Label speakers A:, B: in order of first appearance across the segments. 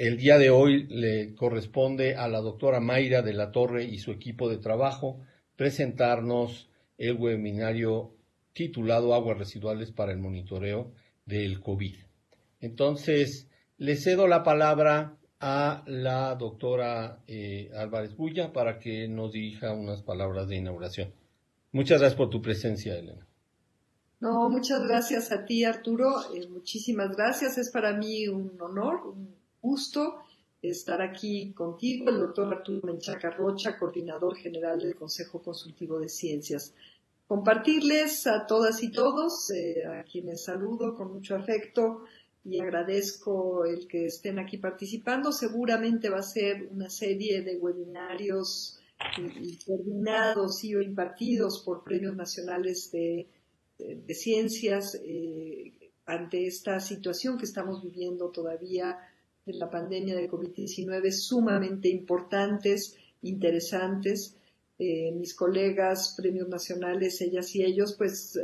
A: El día de hoy le corresponde a la doctora Mayra de la Torre y su equipo de trabajo presentarnos el webinario titulado Aguas residuales para el monitoreo del COVID. Entonces, le cedo la palabra a la doctora Álvarez Bulla para que nos dirija unas palabras de inauguración. Muchas gracias por tu presencia, Elena.
B: No, muchas gracias a ti, Arturo. Muchísimas gracias. Es para mí un honor, un gusto estar aquí contigo, el doctor Arturo Menchaca Rocha, coordinador general del Consejo Consultivo de Ciencias. Compartirles a todas y todos, a quienes saludo con mucho afecto y agradezco el que estén aquí participando. Seguramente va a ser una serie de webinarios coordinados y o impartidos por premios nacionales de ciencias ante esta situación que estamos viviendo todavía de la pandemia de COVID-19, sumamente importantes, interesantes. Mis colegas, premios nacionales, ellas y ellos, pues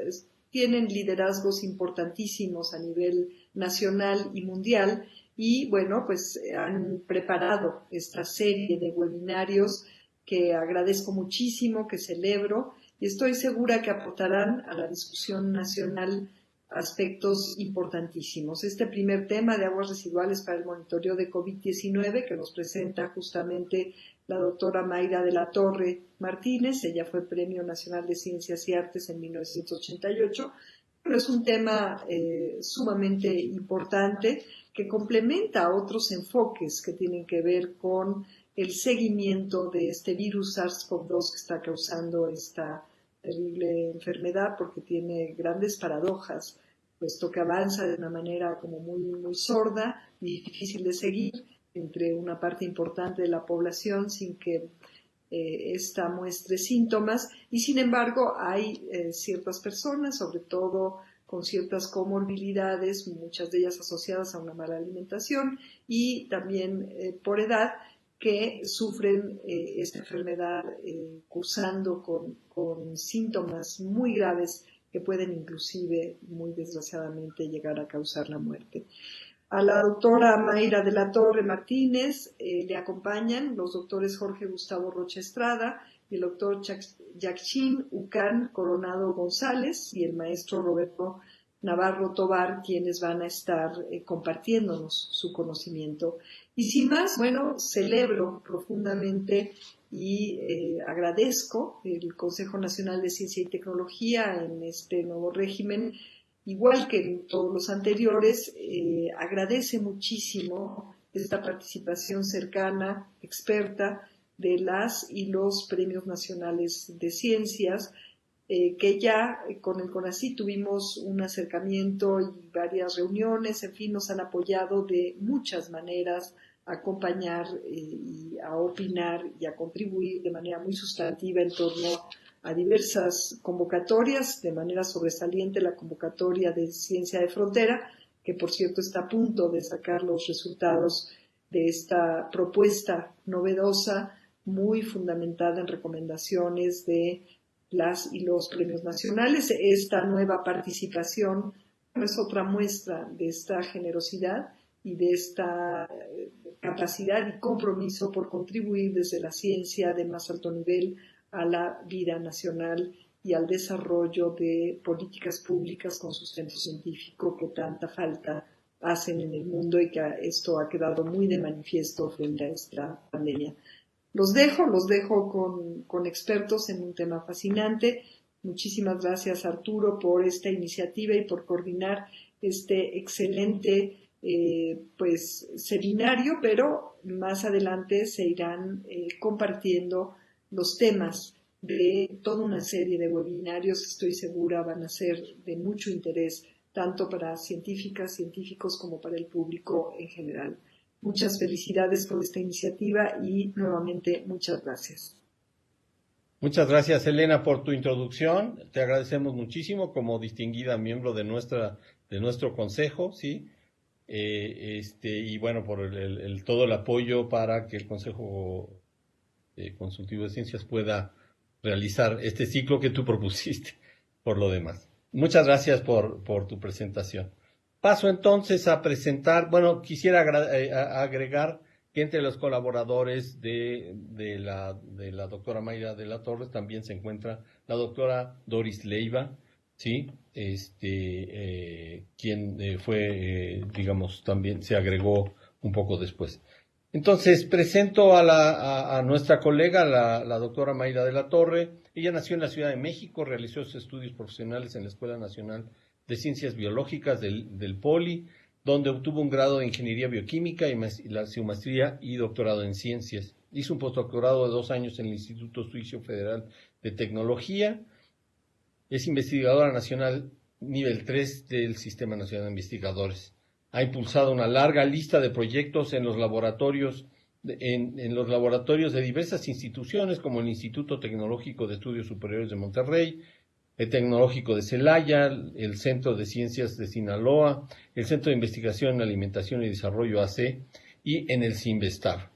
B: tienen liderazgos importantísimos a nivel nacional y mundial y, bueno, pues han preparado esta serie de webinarios que agradezco muchísimo, que celebro, y estoy segura que aportarán a la discusión nacional aspectos importantísimos. Este primer tema de aguas residuales para el monitoreo de COVID-19 que nos presenta justamente la doctora Mayra de la Torre Martínez, ella fue Premio Nacional de Ciencias y Artes en 1988, pero es un tema sumamente importante que complementa a otros enfoques que tienen que ver con el seguimiento de este virus SARS-CoV-2 que está causando esta terrible enfermedad porque tiene grandes paradojas, puesto que avanza de una manera como muy sorda, difícil de seguir entre una parte importante de la población sin que esta muestre síntomas y sin embargo hay ciertas personas, sobre todo con ciertas comorbilidades, muchas de ellas asociadas a una mala alimentación y también por edad, que sufren esta enfermedad cursando con síntomas muy graves que pueden inclusive, muy desgraciadamente, llegar a causar la muerte. A la doctora Mayra de la Torre Martínez le acompañan los doctores Jorge Gustavo Rocha Estrada y el doctor Yaxin Ucán Coronado González y el maestro Roberto Navarro Tobar, quienes van a estar compartiéndonos su conocimiento. Y sin más, bueno, celebro profundamente y agradezco el Consejo Nacional de Ciencia y Tecnología en este nuevo régimen, igual que en todos los anteriores, agradece muchísimo esta participación cercana, experta, de las y los premios nacionales de ciencias, que ya con el CONACYT tuvimos un acercamiento y varias reuniones, en fin, nos han apoyado de muchas maneras a acompañar y a opinar y a contribuir de manera muy sustantiva en torno a diversas convocatorias, de manera sobresaliente la convocatoria de Ciencia de Frontera, que por cierto está a punto de sacar los resultados de esta propuesta novedosa, muy fundamentada en recomendaciones de las y los premios nacionales. Esta nueva participación es otra muestra de esta generosidad y de esta capacidad y compromiso por contribuir desde la ciencia de más alto nivel a la vida nacional y al desarrollo de políticas públicas con sustento científico que tanta falta hacen en el mundo y que esto ha quedado muy de manifiesto frente a esta pandemia. Los dejo con expertos en un tema fascinante. Muchísimas gracias, Arturo, por esta iniciativa y por coordinar este excelente seminario, pero más adelante se irán compartiendo los temas de toda una serie de webinarios que estoy segura van a ser de mucho interés tanto para científicas, científicos como para el público en general. Muchas felicidades por esta iniciativa y nuevamente muchas gracias.
A: Muchas gracias, Elena, por tu introducción. Te agradecemos muchísimo como distinguida miembro de nuestro consejo, ¿sí? Y bueno, por todo el apoyo para que el Consejo Consultivo de Ciencias pueda realizar este ciclo que tú propusiste por lo demás. Muchas gracias por tu presentación. Paso entonces a presentar, bueno, quisiera agregar que entre los colaboradores de la doctora Mayra de la Torre también se encuentra la doctora Doris Leiva, ¿sí? Quien fue, digamos, también se agregó un poco después. Entonces, presento a nuestra colega, la doctora Mayra de la Torre. Ella nació en la Ciudad de México, realizó sus estudios profesionales en la Escuela Nacional de Ciencias Biológicas del POLI, donde obtuvo un grado de Ingeniería Bioquímica y su maestría y doctorado en Ciencias. Hizo un postdoctorado de 2 años en el Instituto Suizo Federal de Tecnología. Es investigadora nacional nivel 3 del Sistema Nacional de Investigadores. Ha impulsado una larga lista de proyectos en los laboratorios de diversas instituciones, como el Instituto Tecnológico de Estudios Superiores de Monterrey, el Tecnológico de Celaya, el Centro de Ciencias de Sinaloa, el Centro de Investigación en Alimentación y Desarrollo AC y en el CINVESTAR.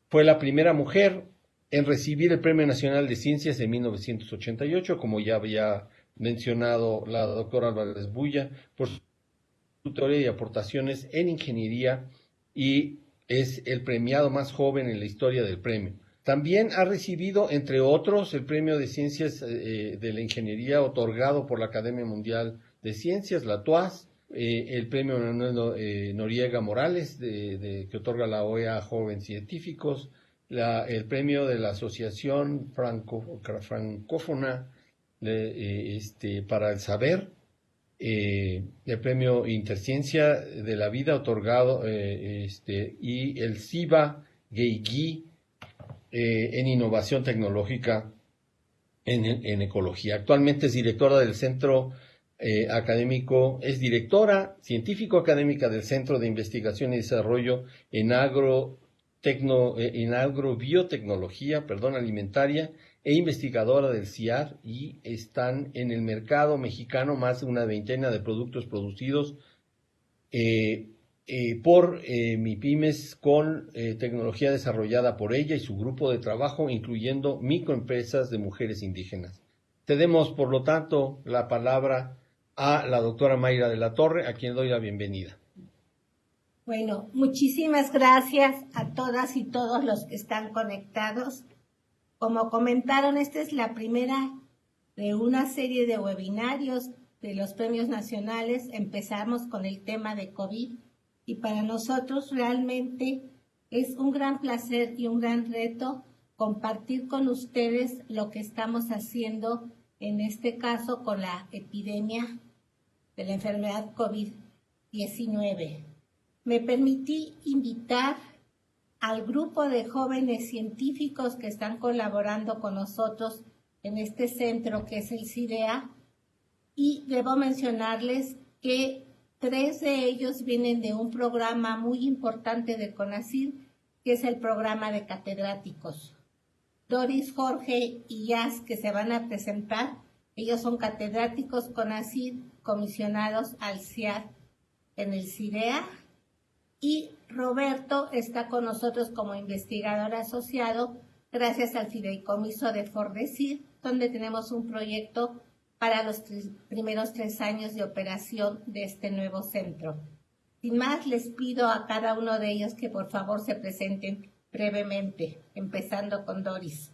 A: Fue la primera mujer en recibir el Premio Nacional de Ciencias en 1988, como ya había mencionado la doctora Álvarez Bulla, por su teoría y aportaciones en ingeniería, y es el premiado más joven en la historia del premio. También ha recibido, entre otros, el Premio de Ciencias de la Ingeniería otorgado por la Academia Mundial de Ciencias, la TUAS, el Premio Manuel Noriega Morales, que otorga la OEA a jóvenes científicos, el Premio de la Asociación Francófona para el Saber, el Premio Interciencia de la Vida otorgado, y el CIBA Geigui en Innovación Tecnológica en Ecología. Actualmente es directora del Centro Académico, es directora científico-académica del Centro de Investigación y Desarrollo en agrobiotecnología, alimentaria, e investigadora del CIAR, y están en el mercado mexicano más de una veintena de productos producidos por MIPYMES con tecnología desarrollada por ella y su grupo de trabajo, incluyendo microempresas de mujeres indígenas. Cedemos, por lo tanto, la palabra a la doctora Mayra de la Torre, a quien doy la bienvenida.
C: Bueno, muchísimas gracias a todas y todos los que están conectados. Como comentaron, esta es la primera de una serie de webinarios de los premios nacionales. Empezamos con el tema de COVID y para nosotros realmente es un gran placer y un gran reto compartir con ustedes lo que estamos haciendo, en este caso con la epidemia de la enfermedad COVID-19. Me permití invitar al grupo de jóvenes científicos que están colaborando con nosotros en este centro que es el CIDEA, y debo mencionarles que 3 de ellos vienen de un programa muy importante de CONACYT, que es el programa de catedráticos. Doris, Jorge y Yas, que se van a presentar, ellos son catedráticos CONACYT comisionados al CIAD en el CIDEA, y Roberto está con nosotros como investigador asociado gracias al fideicomiso de FORDECID, donde tenemos un proyecto para los primeros 3 años de operación de este nuevo centro. Sin más, les pido a cada uno de ellos que por favor se presenten brevemente, empezando con Doris.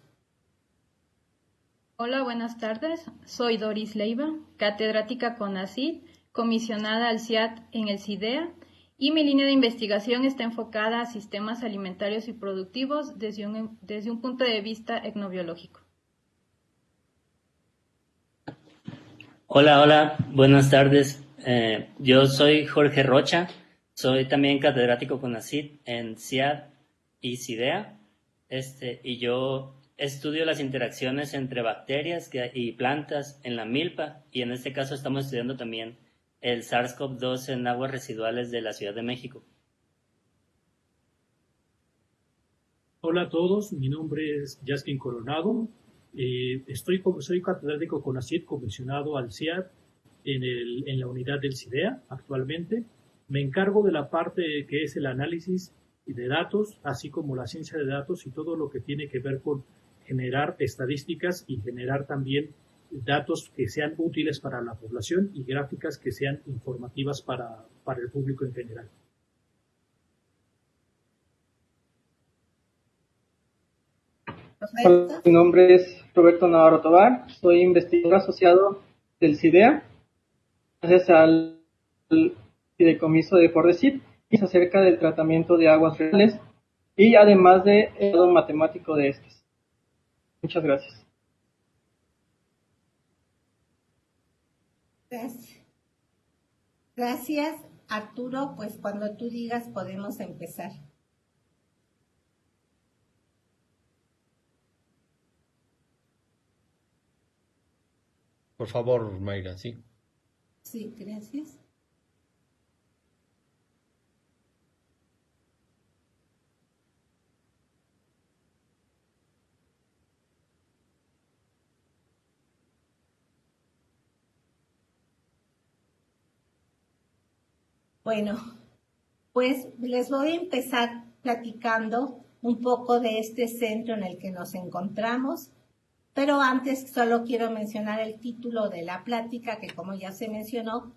D: Hola, buenas tardes. Soy Doris Leiva, catedrática CONACYT, comisionada al CIAD en el CIDEA, y mi línea de investigación está enfocada a sistemas alimentarios y productivos desde un punto de vista etnobiológico.
E: Hola, buenas tardes. Yo soy Jorge Rocha, soy también catedrático CONACYT en CIAD y CIDEA, y yo estudio las interacciones entre bacterias y plantas en la milpa, y en este caso estamos estudiando también el SARS-CoV-2 en aguas residuales de la Ciudad de México.
F: Hola a todos, mi nombre es Yaskin Coronado. Soy catedrático CONACYT comisionado al CIAD en la unidad del CIDEA actualmente. Me encargo de la parte que es el análisis de datos, así como la ciencia de datos y todo lo que tiene que ver con generar estadísticas y generar también datos que sean útiles para la población y gráficas que sean informativas para el público en general.
G: Hola, mi nombre es Roberto Navarro Tobar, soy investigador asociado del CIDEA, gracias al fideicomiso de Fordesit, y es acerca del tratamiento de aguas residuales y además de el lado matemático de estos. Muchas gracias.
C: Gracias. Gracias, Arturo. Pues cuando tú digas podemos empezar.
A: Por favor, Mayra, sí.
C: Sí, gracias. Bueno, pues les voy a empezar platicando un poco de este centro en el que nos encontramos, pero antes solo quiero mencionar el título de la plática, que como ya se mencionó,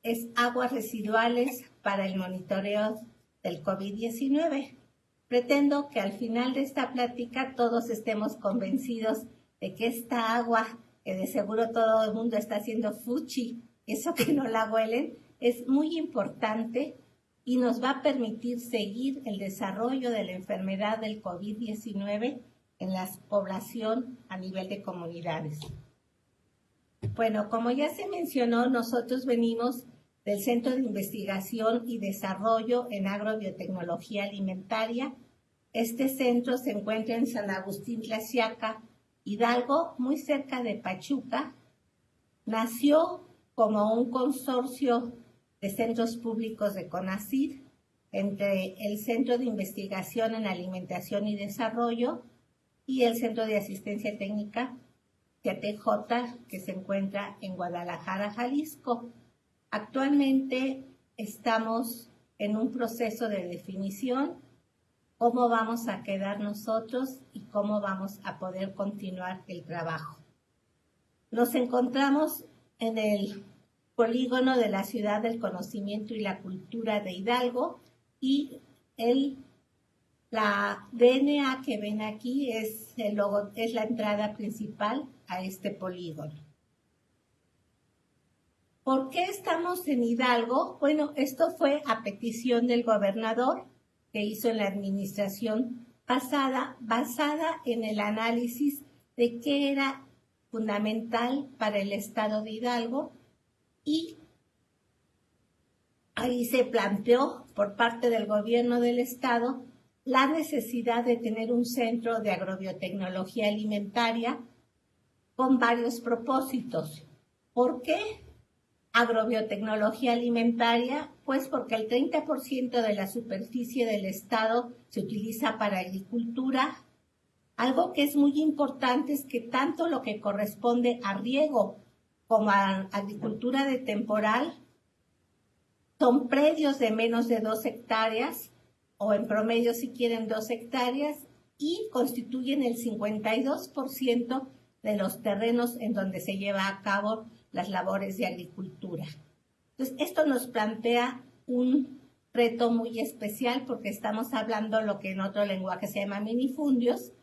C: es Aguas Residuales para el Monitoreo del COVID-19. Pretendo que al final de esta plática todos estemos convencidos de que esta agua, que de seguro todo el mundo está haciendo fuchi, eso que no la huelen, es muy importante y nos va a permitir seguir el desarrollo de la enfermedad del COVID-19 en la población a nivel de comunidades. Bueno, como ya se mencionó, nosotros venimos del Centro de Investigación y Desarrollo en Agrobiotecnología Alimentaria. Este centro se encuentra en San Agustín Tlaxiaca, Hidalgo, muy cerca de Pachuca. Nació como un consorcio de centros públicos de CONACYT entre el Centro de Investigación en Alimentación y Desarrollo y el Centro de Asistencia Técnica, CATJ, que se encuentra en Guadalajara, Jalisco. Actualmente estamos en un proceso de definición, cómo vamos a quedar nosotros y cómo vamos a poder continuar el trabajo. Nos encontramos en el polígono de la Ciudad del Conocimiento y la Cultura de Hidalgo y la DNA que ven aquí es la entrada principal a este polígono. ¿Por qué estamos en Hidalgo? Bueno, esto fue a petición del gobernador que hizo en la administración pasada, basada en el análisis de qué era fundamental para el estado de Hidalgo, y ahí se planteó por parte del gobierno del estado la necesidad de tener un centro de agrobiotecnología alimentaria con varios propósitos. ¿Por qué agrobiotecnología alimentaria? Pues porque el 30% de la superficie del estado se utiliza para agricultura. Algo que es muy importante es que tanto lo que corresponde a riego como a agricultura de temporal son predios de menos de 2 hectáreas, o en promedio si quieren 2 hectáreas, y constituyen el 52% de los terrenos en donde se lleva a cabo las labores de agricultura. Entonces, esto nos plantea un reto muy especial porque estamos hablando lo que en otro lenguaje se llama minifundios.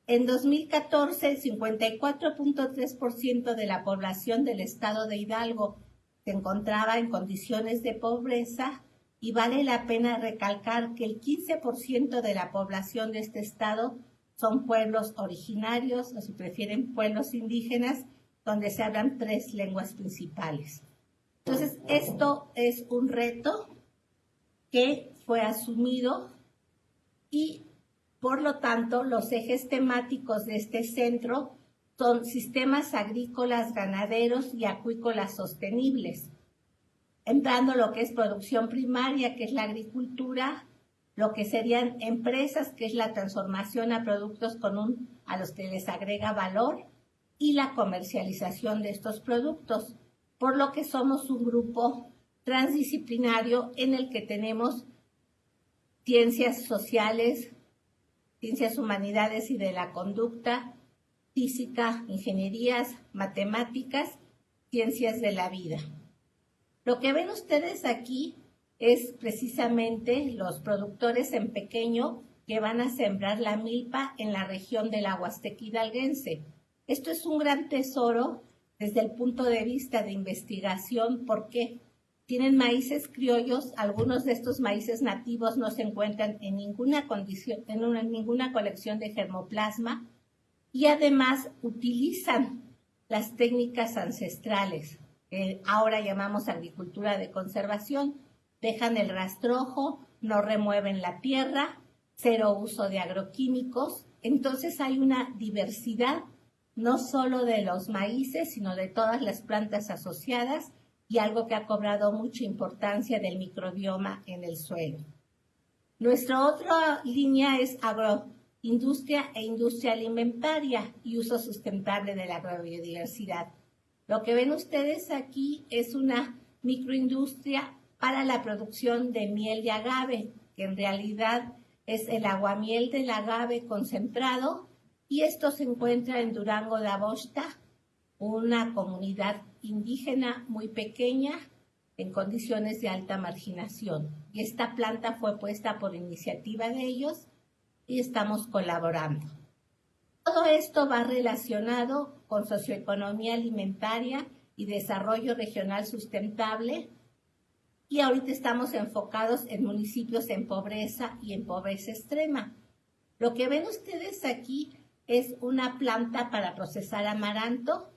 C: En 2014, el 54.3% de la población del estado de Hidalgo se encontraba en condiciones de pobreza, y vale la pena recalcar que el 15% de la población de este estado son pueblos originarios, o si prefieren pueblos indígenas, donde se hablan 3 lenguas principales. Entonces, esto es un reto que fue asumido y, por lo tanto, los ejes temáticos de este centro son sistemas agrícolas, ganaderos y acuícolas sostenibles, entrando lo que es producción primaria, que es la agricultura, lo que serían empresas, que es la transformación a productos a los que les agrega valor, y la comercialización de estos productos, por lo que somos un grupo transdisciplinario en el que tenemos ciencias sociales, ciencias humanidades y de la conducta, física, ingenierías, matemáticas, ciencias de la vida. Lo que ven ustedes aquí es precisamente los productores en pequeño que van a sembrar la milpa en la región de la Huasteca hidalguense. Esto es un gran tesoro desde el punto de vista de investigación, porque tienen maíces criollos. Algunos de estos maíces nativos no se encuentran en ninguna condición, en ninguna colección de germoplasma, y además utilizan las técnicas ancestrales, que ahora llamamos agricultura de conservación. Dejan el rastrojo, no remueven la tierra, cero uso de agroquímicos. Entonces hay una diversidad no solo de los maíces, sino de todas las plantas asociadas, y algo que ha cobrado mucha importancia del microbioma en el suelo. Nuestra otra línea es agroindustria e industria alimentaria y uso sustentable de la agrobiodiversidad. Lo que ven ustedes aquí es una microindustria para la producción de miel de agave, que en realidad es el aguamiel del agave concentrado, y esto se encuentra en Durango de Abosta, una comunidad indígena muy pequeña en condiciones de alta marginación. Y esta planta fue puesta por iniciativa de ellos y estamos colaborando. Todo esto va relacionado con socioeconomía alimentaria y desarrollo regional sustentable, y ahorita estamos enfocados en municipios en pobreza y en pobreza extrema. Lo que ven ustedes aquí es una planta para procesar amaranto.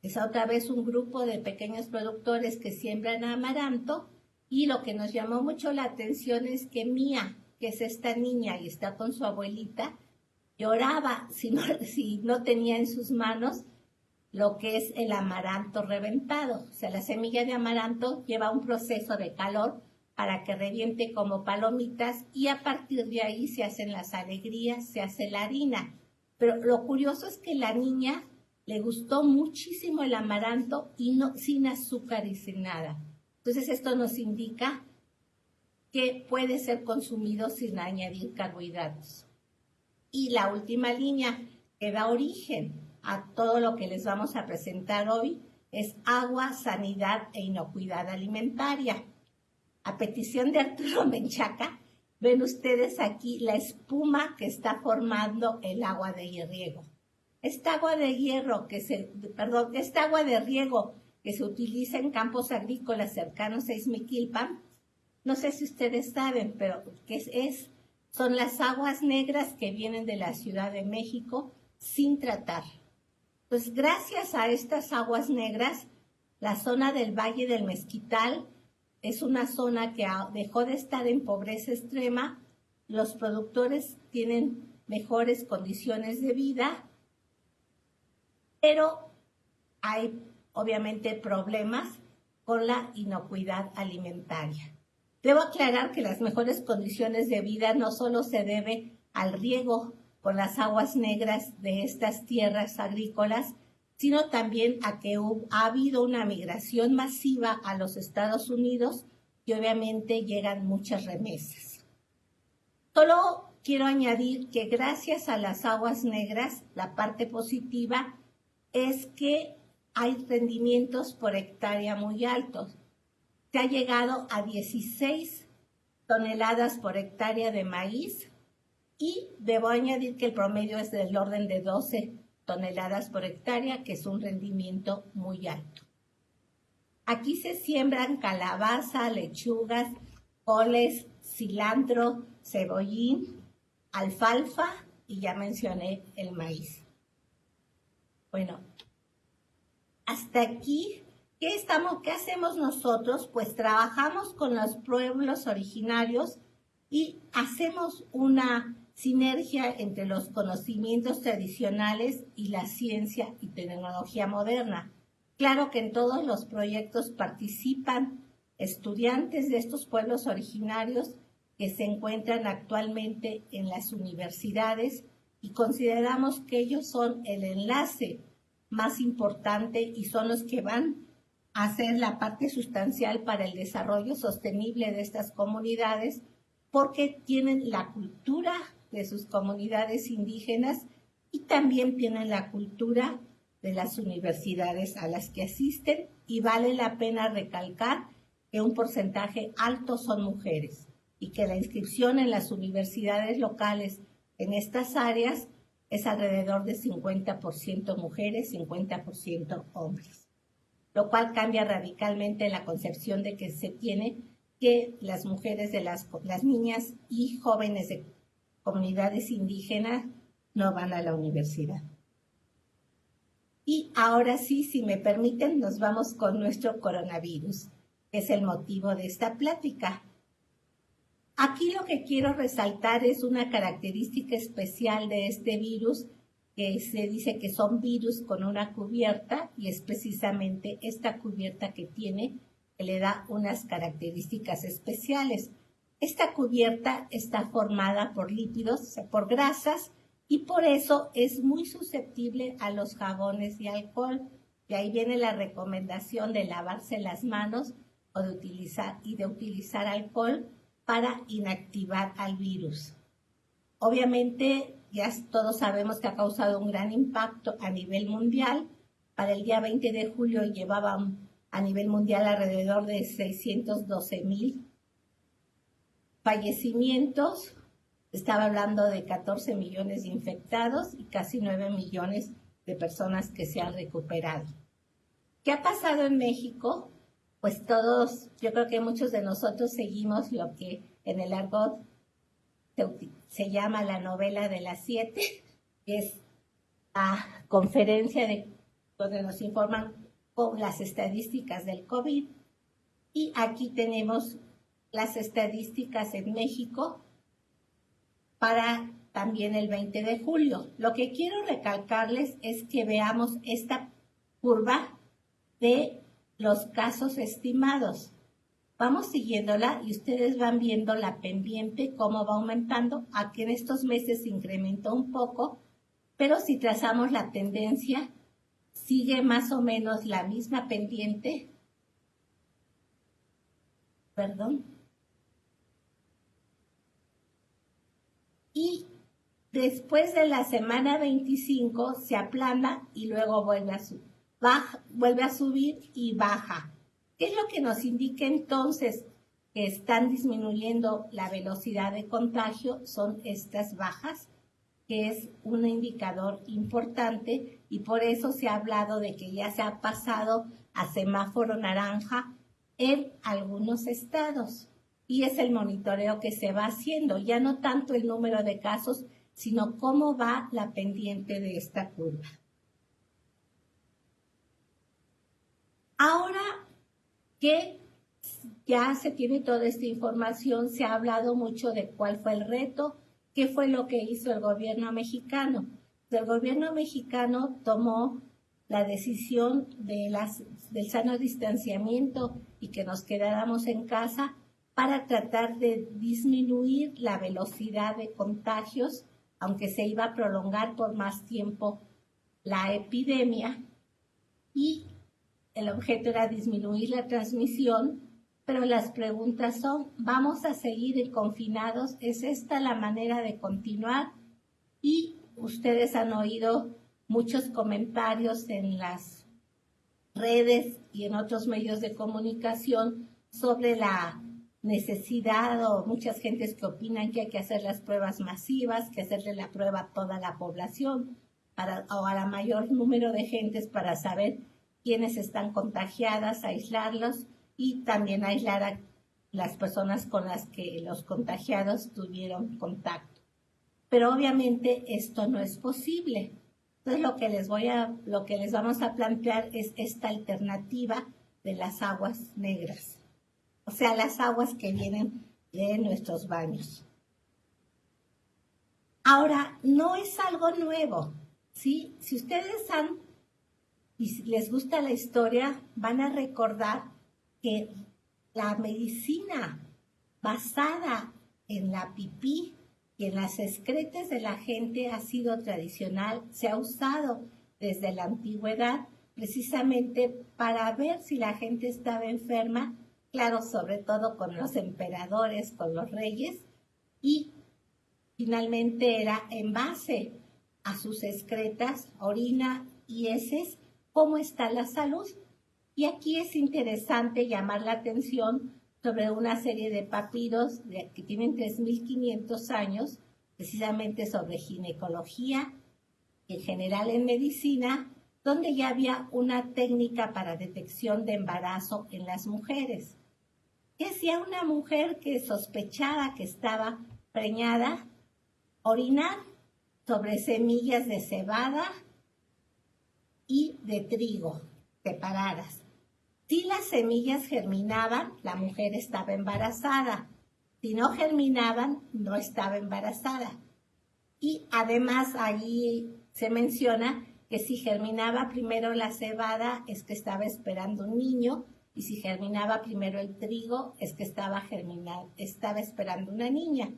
C: Es otra vez un grupo de pequeños productores que siembran amaranto, y lo que nos llamó mucho la atención es que Mía, que es esta niña y está con su abuelita, lloraba si no tenía en sus manos lo que es el amaranto reventado. O sea, la semilla de amaranto lleva un proceso de calor para que reviente como palomitas, y a partir de ahí se hacen las alegrías, se hace la harina. Pero lo curioso es que la niña le gustó muchísimo el amaranto, y no, sin azúcar y sin nada. Entonces esto nos indica que puede ser consumido sin añadir carbohidratos. Y la última línea que da origen a todo lo que les vamos a presentar hoy es agua, sanidad e inocuidad alimentaria. A petición de Arturo Menchaca, ven ustedes aquí la espuma que está formando el agua de riego. Esta agua de riego que se utiliza en campos agrícolas cercanos a Ixmiquilpan, no sé si ustedes saben, pero son las aguas negras que vienen de la Ciudad de México sin tratar. Pues gracias a estas aguas negras, la zona del Valle del Mezquital es una zona que dejó de estar en pobreza extrema. Los productores tienen mejores condiciones de vida, pero hay obviamente problemas con la inocuidad alimentaria. Debo aclarar que las mejores condiciones de vida no solo se debe al riego con las aguas negras de estas tierras agrícolas, sino también a que ha habido una migración masiva a los Estados Unidos, y obviamente llegan muchas remesas. Solo quiero añadir que gracias a las aguas negras, la parte positiva es que hay rendimientos por hectárea muy altos. Se ha llegado a 16 toneladas por hectárea de maíz, y debo añadir que el promedio es del orden de 12 toneladas por hectárea, que es un rendimiento muy alto. Aquí se siembran calabaza, lechugas, coles, cilantro, cebollín, alfalfa, y ya mencioné el maíz. Bueno, hasta aquí, ¿qué hacemos nosotros? Pues trabajamos con los pueblos originarios y hacemos una sinergia entre los conocimientos tradicionales y la ciencia y tecnología moderna. Claro que en todos los proyectos participan estudiantes de estos pueblos originarios que se encuentran actualmente en las universidades, y consideramos que ellos son el enlace más importante y son los que van a hacer la parte sustancial para el desarrollo sostenible de estas comunidades, porque tienen la cultura de sus comunidades indígenas Y también tienen la cultura de las universidades a las que asisten, y vale la pena recalcar que un porcentaje alto son mujeres y que la inscripción en las universidades locales en estas áreas es alrededor de 50% mujeres, 50% hombres, lo cual cambia radicalmente la concepción de que se tiene que las mujeres de las niñas y jóvenes de comunidades indígenas no van a la universidad. Y ahora sí, si me permiten, nos vamos con nuestro coronavirus, que es el motivo de esta plática. Aquí lo que quiero resaltar es una característica especial de este virus, que se dice que son virus con una cubierta, y es precisamente esta cubierta que tiene, que le da unas características especiales. Esta cubierta está formada por lípidos, o sea, por grasas, y por eso es muy susceptible a los jabones y alcohol. De ahí viene la recomendación de lavarse las manos o de utilizar alcohol para inactivar al virus. Obviamente, ya todos sabemos que ha causado un gran impacto a nivel mundial. Para el día 20 de julio llevaban a nivel mundial alrededor de 612,000 fallecimientos. Estaba hablando de 14 millones de infectados y casi 9 millones de personas que se han recuperado. ¿Qué ha pasado en México? Pues todos, yo creo que muchos de nosotros seguimos lo que en el argot se llama la novela de las 7, que es la conferencia donde nos informan con las estadísticas del COVID. Y aquí tenemos las estadísticas en México para también el 20 de julio. Lo que quiero recalcarles es que veamos esta curva de los casos estimados. Vamos siguiéndola y ustedes van viendo la pendiente, cómo va aumentando. Aquí en estos meses se incrementó un poco, pero si trazamos la tendencia, sigue más o menos la misma pendiente. Y después de la semana 25 se aplana y luego vuelve a subir y baja. ¿Qué es lo que nos indica entonces que están disminuyendo la velocidad de contagio? Son estas bajas, que es un indicador importante, y por eso se ha hablado de que ya se ha pasado a semáforo naranja en algunos estados. Y es el monitoreo que se va haciendo, ya no tanto el número de casos, sino cómo va la pendiente de esta curva. Ahora que ya se tiene toda esta información, se ha hablado mucho de cuál fue el reto, qué fue lo que hizo el gobierno mexicano. El gobierno mexicano tomó la decisión del sano distanciamiento y que nos quedáramos en casa para tratar de disminuir la velocidad de contagios, aunque se iba a prolongar por más tiempo la epidemia, y el objeto era disminuir la transmisión, pero las preguntas son, ¿vamos a seguir confinados? ¿Es esta la manera de continuar? Y ustedes han oído muchos comentarios en las redes y en otros medios de comunicación sobre la necesidad, o muchas gentes que opinan que hay que hacer las pruebas masivas, que hacerle la prueba a toda la población o a la mayor número de gentes para saber quiénes están contagiadas, aislarlos y también aislar a las personas con las que los contagiados tuvieron contacto. Pero obviamente esto no es posible. Entonces lo que les vamos a plantear es esta alternativa de las aguas negras. O sea, las aguas que vienen de nuestros baños. Ahora, no es algo nuevo, ¿sí? Si ustedes y les gusta la historia, van a recordar que la medicina basada en la pipí y en las excretas de la gente ha sido tradicional, se ha usado desde la antigüedad precisamente para ver si la gente estaba enferma, claro, sobre todo con los emperadores, con los reyes, y finalmente era en base a sus excretas, orina y heces, cómo está la salud. Y aquí es interesante llamar la atención sobre una serie de papiros que tienen 3.500 años, precisamente sobre ginecología, en general en medicina, donde ya había una técnica para detección de embarazo en las mujeres. ¿Qué hacía una mujer que sospechaba que estaba preñada? Orinar sobre semillas de cebada y de trigo separadas. Si las semillas germinaban, la mujer estaba embarazada. Si no germinaban, no estaba embarazada. Y además allí se menciona que si germinaba primero la cebada es que estaba esperando un niño, y si germinaba primero el trigo es que estaba esperando una niña.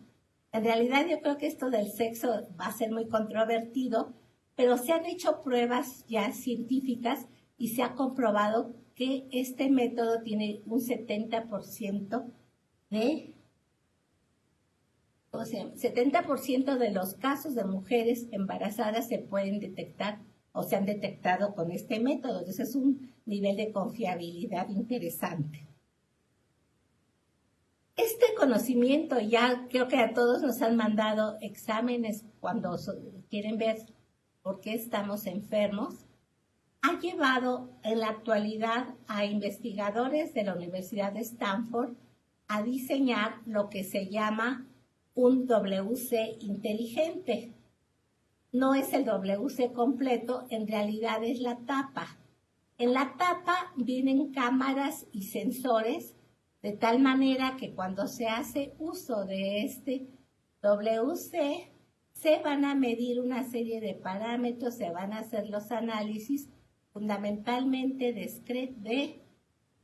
C: En realidad yo creo que esto del sexo va a ser muy controvertido, pero se han hecho pruebas ya científicas y se ha comprobado que este método tiene un 70% de los casos de mujeres embarazadas se pueden detectar o se han detectado con este método. Entonces es un nivel de confiabilidad interesante. Este conocimiento, ya creo que a todos nos han mandado exámenes cuando quieren ver por qué estamos enfermos, ha llevado en la actualidad a investigadores de la Universidad de Stanford a diseñar lo que se llama un WC inteligente. No es el WC completo, en realidad es la tapa. En la tapa vienen cámaras y sensores, de tal manera que cuando se hace uso de este WC, se van a medir una serie de parámetros, se van a hacer los análisis, fundamentalmente de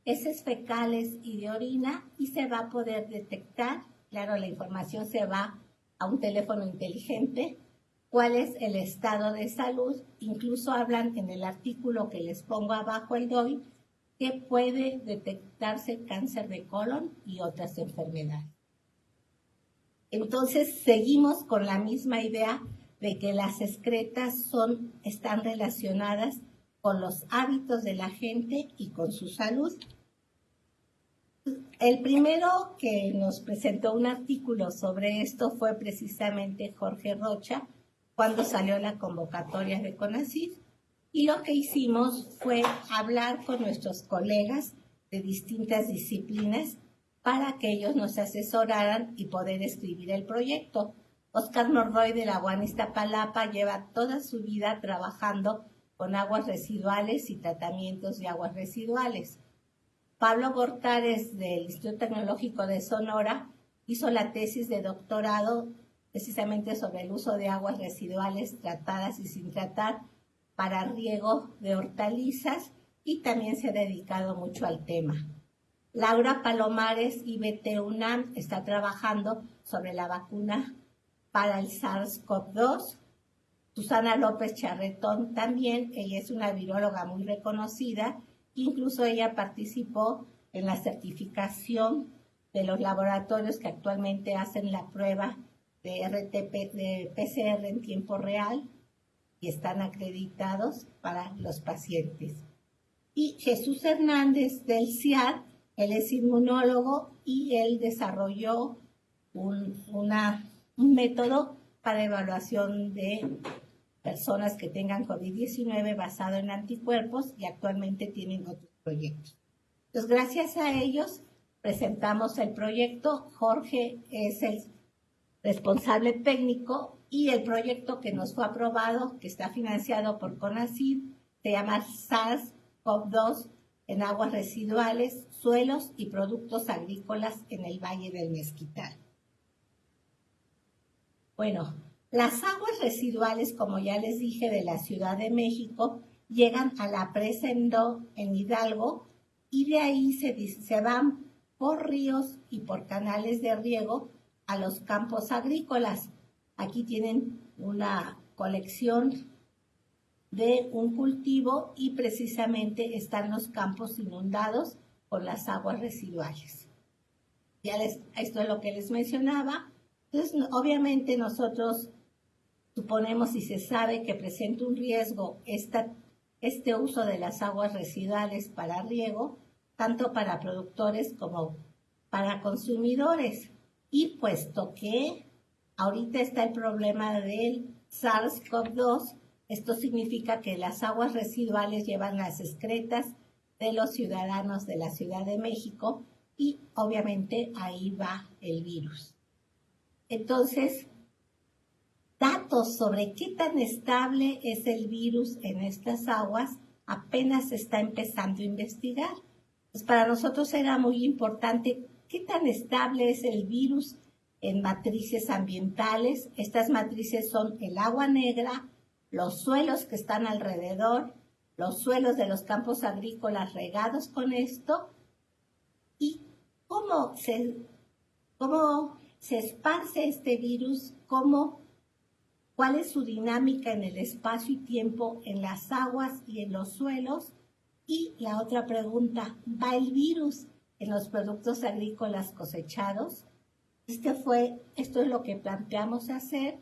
C: heces fecales y de orina, y se va a poder detectar, claro, la información se va a un teléfono inteligente, cuál es el estado de salud. Incluso hablan en el artículo que les pongo abajo el DOI, que puede detectarse cáncer de colon y otras enfermedades. Entonces, seguimos con la misma idea de que las excretas están relacionadas con los hábitos de la gente y con su salud. El primero que nos presentó un artículo sobre esto fue precisamente Jorge Rocha, cuando salió la convocatoria de CONACYT, y lo que hicimos fue hablar con nuestros colegas de distintas disciplinas para que ellos nos asesoraran y poder escribir el proyecto. Oscar Norroy de la UAM Iztapalapa lleva toda su vida trabajando con aguas residuales y tratamientos de aguas residuales. Pablo Gortares del Instituto Tecnológico de Sonora hizo la tesis de doctorado precisamente sobre el uso de aguas residuales tratadas y sin tratar para riego de hortalizas, y también se ha dedicado mucho al tema. Laura Palomares, IBT UNAM, está trabajando sobre la vacuna para el SARS-CoV-2. Susana López Charretón también, ella es una viróloga muy reconocida, incluso ella participó en la certificación de los laboratorios que actualmente hacen la prueba de PCR en tiempo real y están acreditados para los pacientes. Y Jesús Hernández del CIAD, él es inmunólogo y él desarrolló un método para evaluación de personas que tengan COVID-19 basado en anticuerpos, y actualmente tienen otros proyectos. Entonces, gracias a ellos presentamos el proyecto. Jorge es el responsable técnico, y el proyecto que nos fue aprobado, que está financiado por CONACYT, se llama SARS-CoV-2 en aguas residuales, suelos y productos agrícolas en el Valle del Mezquital. Bueno, las aguas residuales, como ya les dije, de la Ciudad de México, llegan a la presa en Hidalgo, y de ahí se van por ríos y por canales de riego a los campos agrícolas. Aquí tienen una colección de un cultivo y precisamente están los campos inundados por las aguas residuales. Esto es lo que les mencionaba. Entonces, obviamente nosotros suponemos y se sabe que presenta un riesgo este uso de las aguas residuales para riego, tanto para productores como para consumidores. Y puesto que ahorita está el problema del SARS-CoV-2, esto significa que las aguas residuales llevan las excretas de los ciudadanos de la Ciudad de México y obviamente ahí va el virus. Entonces, datos sobre qué tan estable es el virus en estas aguas apenas se está empezando a investigar. Pues para nosotros era muy importante qué tan estable es el virus en matrices ambientales. Estas matrices son el agua negra, los suelos que están alrededor, los suelos de los campos agrícolas regados con esto, y cómo se esparce este virus, cuál es su dinámica en el espacio y tiempo, en las aguas y en los suelos. Y la otra pregunta, ¿va el virus en los productos agrícolas cosechados? Esto es lo que planteamos hacer,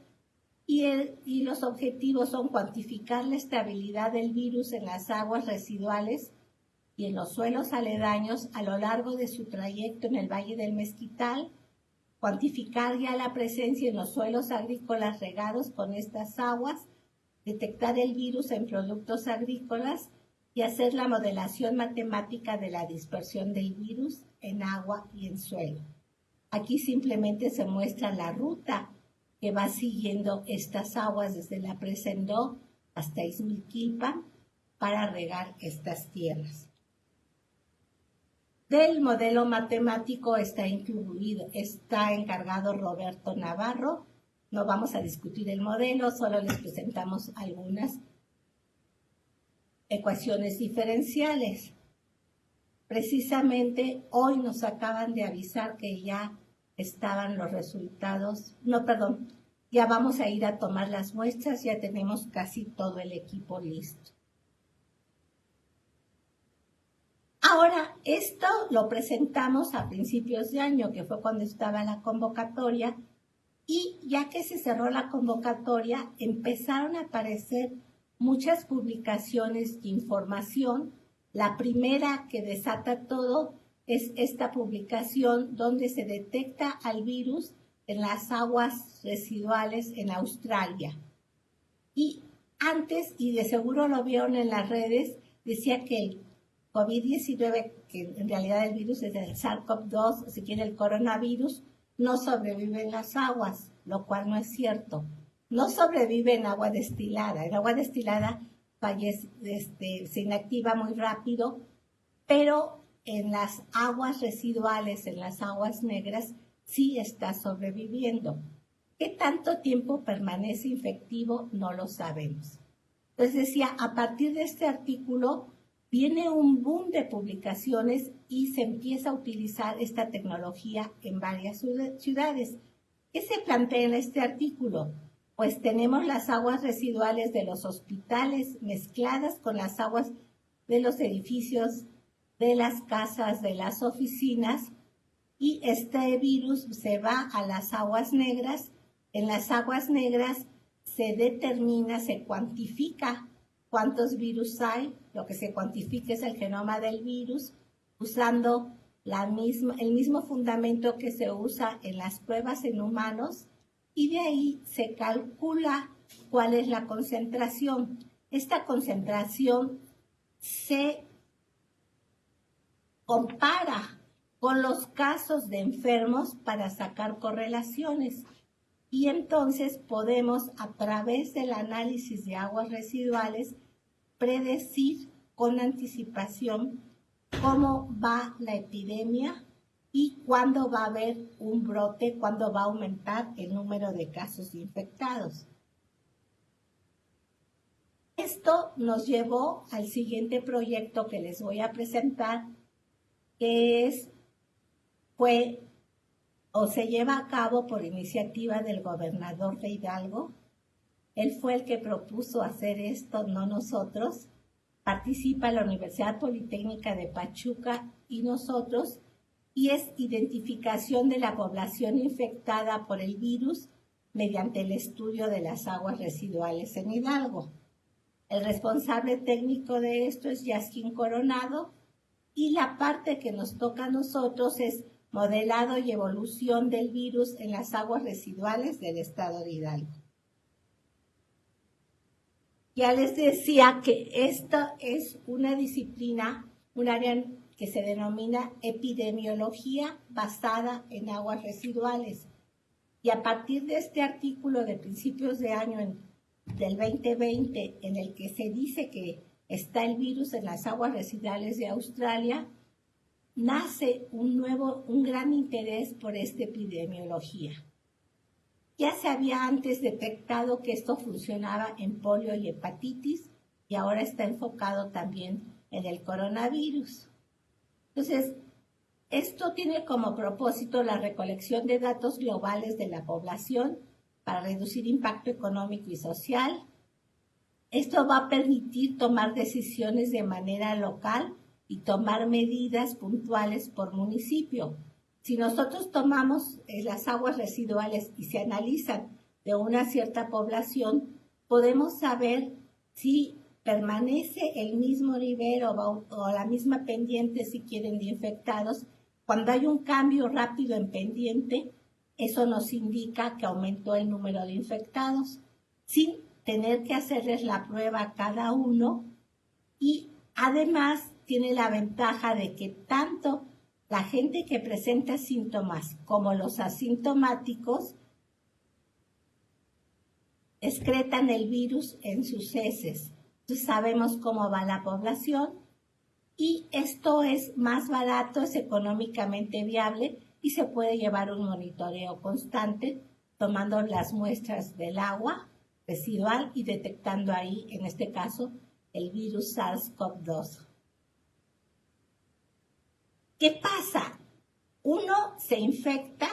C: y los objetivos son cuantificar la estabilidad del virus en las aguas residuales y en los suelos aledaños a lo largo de su trayecto en el Valle del Mezquital, cuantificar ya la presencia en los suelos agrícolas regados con estas aguas, detectar el virus en productos agrícolas y hacer la modelación matemática de la dispersión del virus en agua y en suelo. Aquí simplemente se muestra la ruta que va siguiendo estas aguas desde la Presa Endó hasta Izmiquilpan para regar estas tierras. Del modelo matemático está encargado Roberto Navarro. No vamos a discutir el modelo, solo les presentamos algunas ecuaciones diferenciales. Precisamente hoy nos acaban de avisar que ya estaban los resultados. Ya vamos a ir a tomar las muestras, ya tenemos casi todo el equipo listo. Ahora, esto lo presentamos a principios de año, que fue cuando estaba la convocatoria, y ya que se cerró la convocatoria, empezaron a aparecer muchas publicaciones de información. La primera que desata todo es esta publicación donde se detecta al virus en las aguas residuales en Australia. Y antes, y de seguro lo vieron en las redes, decía que el COVID-19, que en realidad el virus es el SARS-CoV-2, si quiere el coronavirus, no sobrevive en las aguas, lo cual no es cierto. No sobrevive en agua destilada. En agua destilada se inactiva muy rápido, pero en las aguas residuales, en las aguas negras, sí está sobreviviendo. ¿Qué tanto tiempo permanece infectivo? No lo sabemos. Entonces decía, a partir de este artículo viene un boom de publicaciones y se empieza a utilizar esta tecnología en varias ciudades. ¿Qué se plantea en este artículo? Pues tenemos las aguas residuales de los hospitales mezcladas con las aguas de los edificios, de las casas, de las oficinas, y este virus se va a las aguas negras. En las aguas negras se determina, se cuantifica cuántos virus hay. Lo que se cuantifica es el genoma del virus, usando el mismo fundamento que se usa en las pruebas en humanos, y de ahí se calcula cuál es la concentración. Esta concentración se compara con los casos de enfermos para sacar correlaciones, y entonces podemos, a través del análisis de aguas residuales, predecir con anticipación cómo va la epidemia y cuándo va a haber un brote, cuándo va a aumentar el número de casos infectados. Esto nos llevó al siguiente proyecto que les voy a presentar, que se lleva a cabo por iniciativa del gobernador de Hidalgo. Él fue el que propuso hacer esto, no nosotros. Participa la Universidad Politécnica de Pachuca y nosotros, y es identificación de la población infectada por el virus mediante el estudio de las aguas residuales en Hidalgo. El responsable técnico de esto es Yaskin Coronado y la parte que nos toca a nosotros es modelado y evolución del virus en las aguas residuales del estado de Hidalgo. Ya les decía que esto es una disciplina, un área que se denomina epidemiología basada en aguas residuales. Y a partir de este artículo de principios de año del 2020, en el que se dice que está el virus en las aguas residuales de Australia, nace un gran interés por esta epidemiología. Ya se había antes detectado que esto funcionaba en polio y hepatitis y ahora está enfocado también en el coronavirus. Entonces, esto tiene como propósito la recolección de datos globales de la población para reducir impacto económico y social. Esto va a permitir tomar decisiones de manera local y tomar medidas puntuales por municipio. Si nosotros tomamos las aguas residuales y se analizan de una cierta población, podemos saber si permanece el mismo nivel o la misma pendiente, si quieren, de infectados. Cuando hay un cambio rápido en pendiente, eso nos indica que aumentó el número de infectados, sin tener que hacerles la prueba a cada uno. Y además tiene la ventaja de que tanto la gente que presenta síntomas como los asintomáticos excretan el virus en sus heces. Entonces sabemos cómo va la población y esto es más barato, es económicamente viable y se puede llevar un monitoreo constante tomando las muestras del agua residual y detectando ahí, en este caso, el virus SARS-CoV-2. ¿Qué pasa? Uno se infecta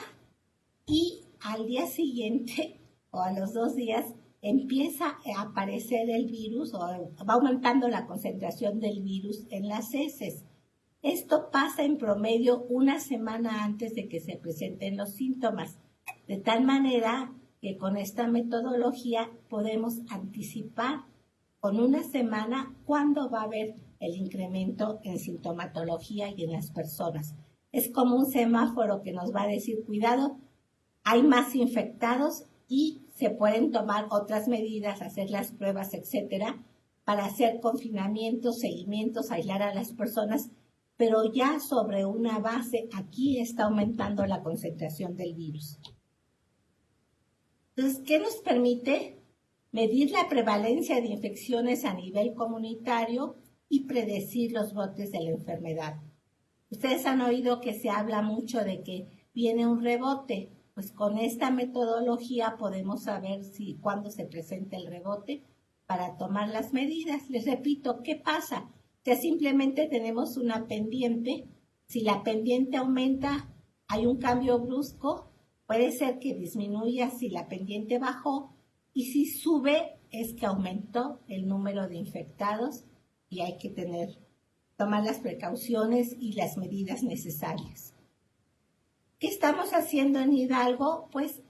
C: y al día siguiente o a los 2 días empieza a aparecer el virus o va aumentando la concentración del virus en las heces. Esto pasa en promedio 1 semana antes de que se presenten los síntomas, de tal manera que con esta metodología podemos anticipar con 1 semana cuándo va a haber el incremento en sintomatología y en las personas. Es como un semáforo que nos va a decir, cuidado, hay más infectados y se pueden tomar otras medidas, hacer las pruebas, etcétera, para hacer confinamientos, seguimientos, aislar a las personas, pero ya sobre una base, aquí está aumentando la concentración del virus. Entonces, ¿qué nos permite? Medir la prevalencia de infecciones a nivel comunitario y predecir los brotes de la enfermedad. Ustedes han oído que se habla mucho de que viene un rebote. Pues con esta metodología podemos saber cuándo se presenta el rebote para tomar las medidas. Les repito, ¿qué pasa? Que simplemente tenemos una pendiente. Si la pendiente aumenta, hay un cambio brusco. Puede ser que disminuya si la pendiente bajó y si sube es que aumentó el número de infectados y hay que tomar las precauciones y las medidas necesarias. ¿Qué estamos haciendo en Hidalgo? Pues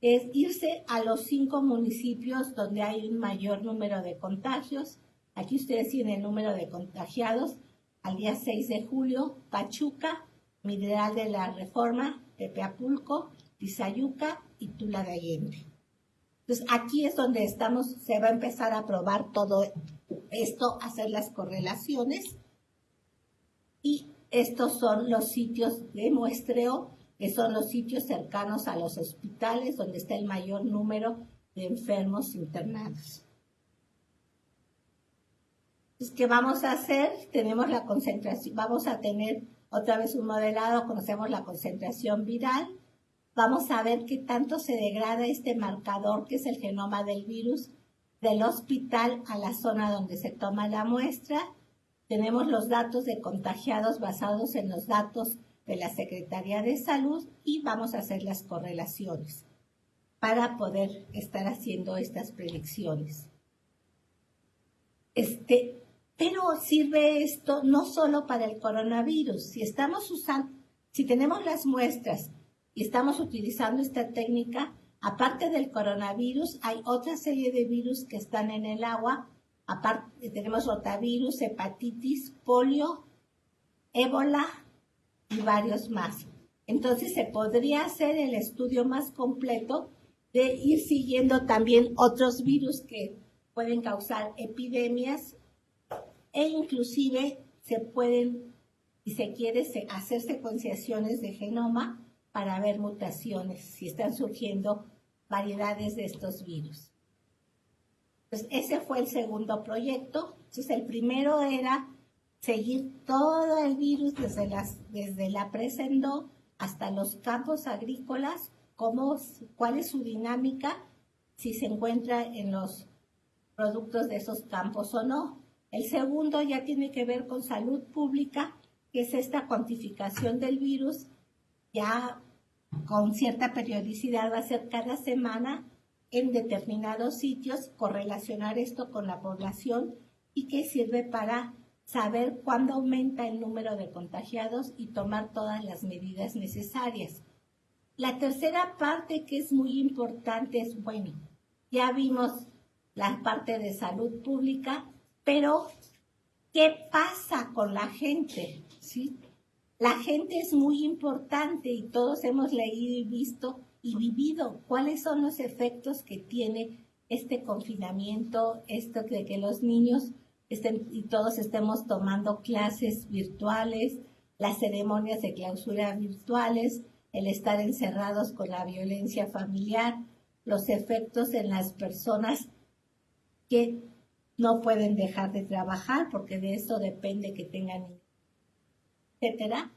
C: es irse a los 5 municipios donde hay un mayor número de contagios. Aquí ustedes tienen el número de contagiados. Al día 6 de julio, Pachuca, Mineral de la Reforma, Tepeapulco, Tizayuca y Tula de Allende. Entonces aquí es donde se va a empezar a probar todo esto, hacer las correlaciones. Y estos son los sitios de muestreo, que son los sitios cercanos a los hospitales, donde está el mayor número de enfermos internados. Entonces, ¿qué vamos a hacer? Tenemos la concentración, vamos a tener otra vez un modelado, conocemos la concentración viral. Vamos a ver qué tanto se degrada este marcador, que es el genoma del virus, del hospital a la zona donde se toma la muestra. Tenemos los datos de contagiados basados en los datos de la Secretaría de Salud y vamos a hacer las correlaciones para poder estar haciendo estas predicciones. Pero sirve esto no solo para el coronavirus. Si tenemos las muestras y estamos utilizando esta técnica, Aparte del coronavirus, hay otra serie de virus que están en el agua. Aparte, tenemos rotavirus, hepatitis, polio, ébola y varios más. Entonces se podría hacer el estudio más completo de ir siguiendo también otros virus que pueden causar epidemias e inclusive se pueden, si se quiere, hacer secuenciaciones de genoma para ver mutaciones, si están surgiendo variedades de estos virus. Pues ese fue el segundo proyecto. Entonces el primero era seguir todo el virus desde la presa en Do hasta los campos agrícolas, cuál es su dinámica, si se encuentra en los productos de esos campos o no. El segundo ya tiene que ver con salud pública, que es esta cuantificación del virus, ya con cierta periodicidad, va a ser cada semana en determinados sitios, correlacionar esto con la población y que sirve para saber cuándo aumenta el número de contagiados y tomar todas las medidas necesarias. La tercera parte que es muy importante es, bueno, ya vimos la parte de salud pública, pero ¿qué pasa con la gente? ¿Sí? La gente es muy importante y todos hemos leído y visto y vivido cuáles son los efectos que tiene este confinamiento, esto de que los niños y todos estemos tomando clases virtuales, las ceremonias de clausura virtuales, el estar encerrados con la violencia familiar, los efectos en las personas que no pueden dejar de trabajar porque de eso depende que tengan, etcétera.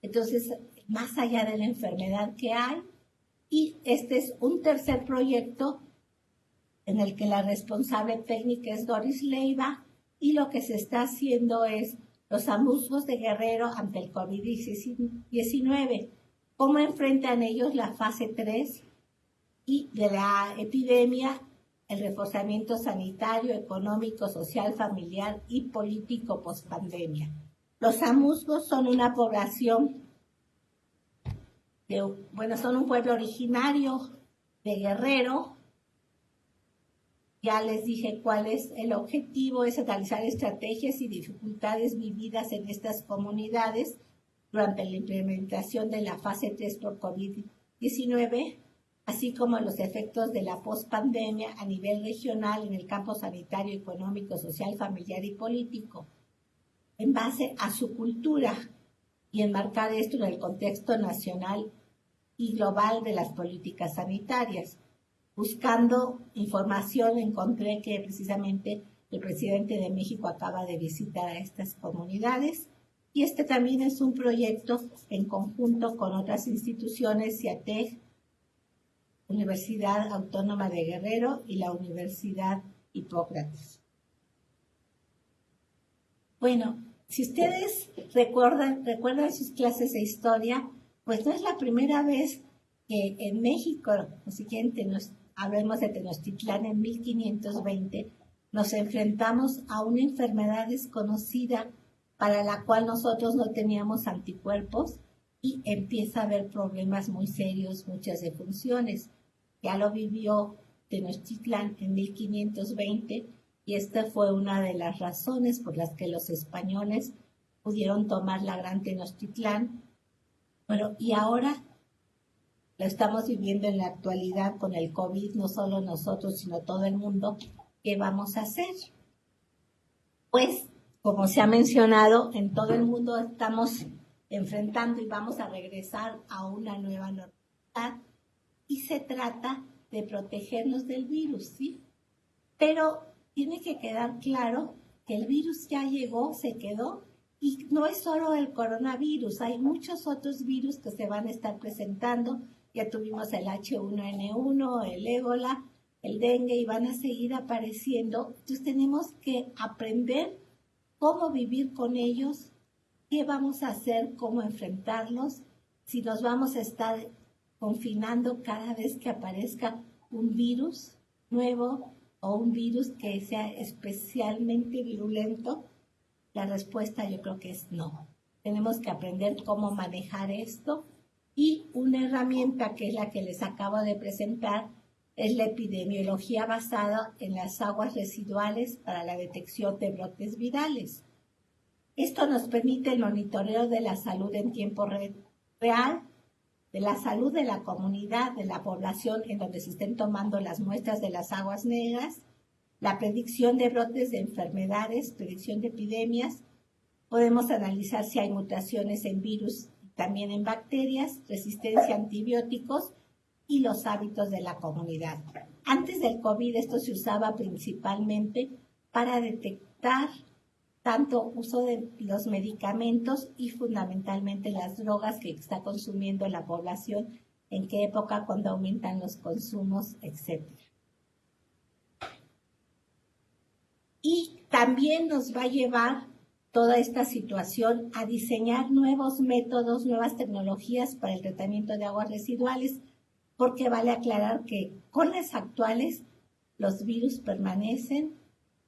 C: Entonces, más allá de la enfermedad que hay, y este es un tercer proyecto en el que la responsable técnica es Doris Leiva, y lo que se está haciendo es los amusgos de Guerrero ante el COVID-19, cómo enfrentan ellos la fase 3 y de la epidemia, el reforzamiento sanitario, económico, social, familiar y político pospandemia. Los amusgos son una población, son un pueblo originario de Guerrero. Ya les dije cuál es el objetivo, es analizar estrategias y dificultades vividas en estas comunidades durante la implementación de la fase 3 por COVID-19, así como los efectos de la pospandemia a nivel regional en el campo sanitario, económico, social, familiar y político, en base a su cultura y enmarcar esto en el contexto nacional y global de las políticas sanitarias. Buscando información, encontré que precisamente el presidente de México acaba de visitar a estas comunidades y este también es un proyecto en conjunto con otras instituciones, CIATEG, Universidad Autónoma de Guerrero y la Universidad Hipócrates. Bueno, si ustedes recuerdan sus clases de historia, pues no es la primera vez que en México, lo siguiente, hablemos de Tenochtitlán en 1520, nos enfrentamos a una enfermedad desconocida para la cual nosotros no teníamos anticuerpos y empieza a haber problemas muy serios, muchas defunciones. Ya lo vivió Tenochtitlán en 1520 y esta fue una de las razones por las que los españoles pudieron tomar la Gran Tenochtitlán. Bueno, y ahora lo estamos viviendo en la actualidad con el COVID, no solo nosotros, sino todo el mundo. ¿Qué vamos a hacer? Pues, como se ha mencionado, en todo el mundo estamos enfrentando y vamos a regresar a una nueva normalidad y se trata de protegernos del virus, ¿sí? Pero tiene que quedar claro que el virus ya llegó, se quedó, y no es solo el coronavirus, hay muchos otros virus que se van a estar presentando. Ya tuvimos el H1N1, el ébola, el dengue y van a seguir apareciendo. Entonces tenemos que aprender cómo vivir con ellos, qué vamos a hacer, cómo enfrentarlos, si nos vamos a estar confinando cada vez que aparezca un virus nuevo o un virus que sea especialmente virulento. La respuesta yo creo que es no. Tenemos que aprender cómo manejar esto Y una herramienta que es la que les acabo de presentar es la epidemiología basada en las aguas residuales para la detección de brotes virales. Esto nos permite el monitoreo de la salud en tiempo real, de la salud de la comunidad, de la población en donde se estén tomando las muestras de las aguas negras, la predicción de brotes de enfermedades, predicción de epidemias. Podemos analizar si hay mutaciones en virus, también en bacterias, resistencia a antibióticos y los hábitos de la comunidad. Antes del COVID esto se usaba principalmente para detectar tanto uso de los medicamentos y fundamentalmente las drogas que está consumiendo la población, en qué época, cuando aumentan los consumos, etc. Y también nos va a llevar toda esta situación a diseñar nuevos métodos, nuevas tecnologías para el tratamiento de aguas residuales, porque vale aclarar que con las actuales los virus permanecen,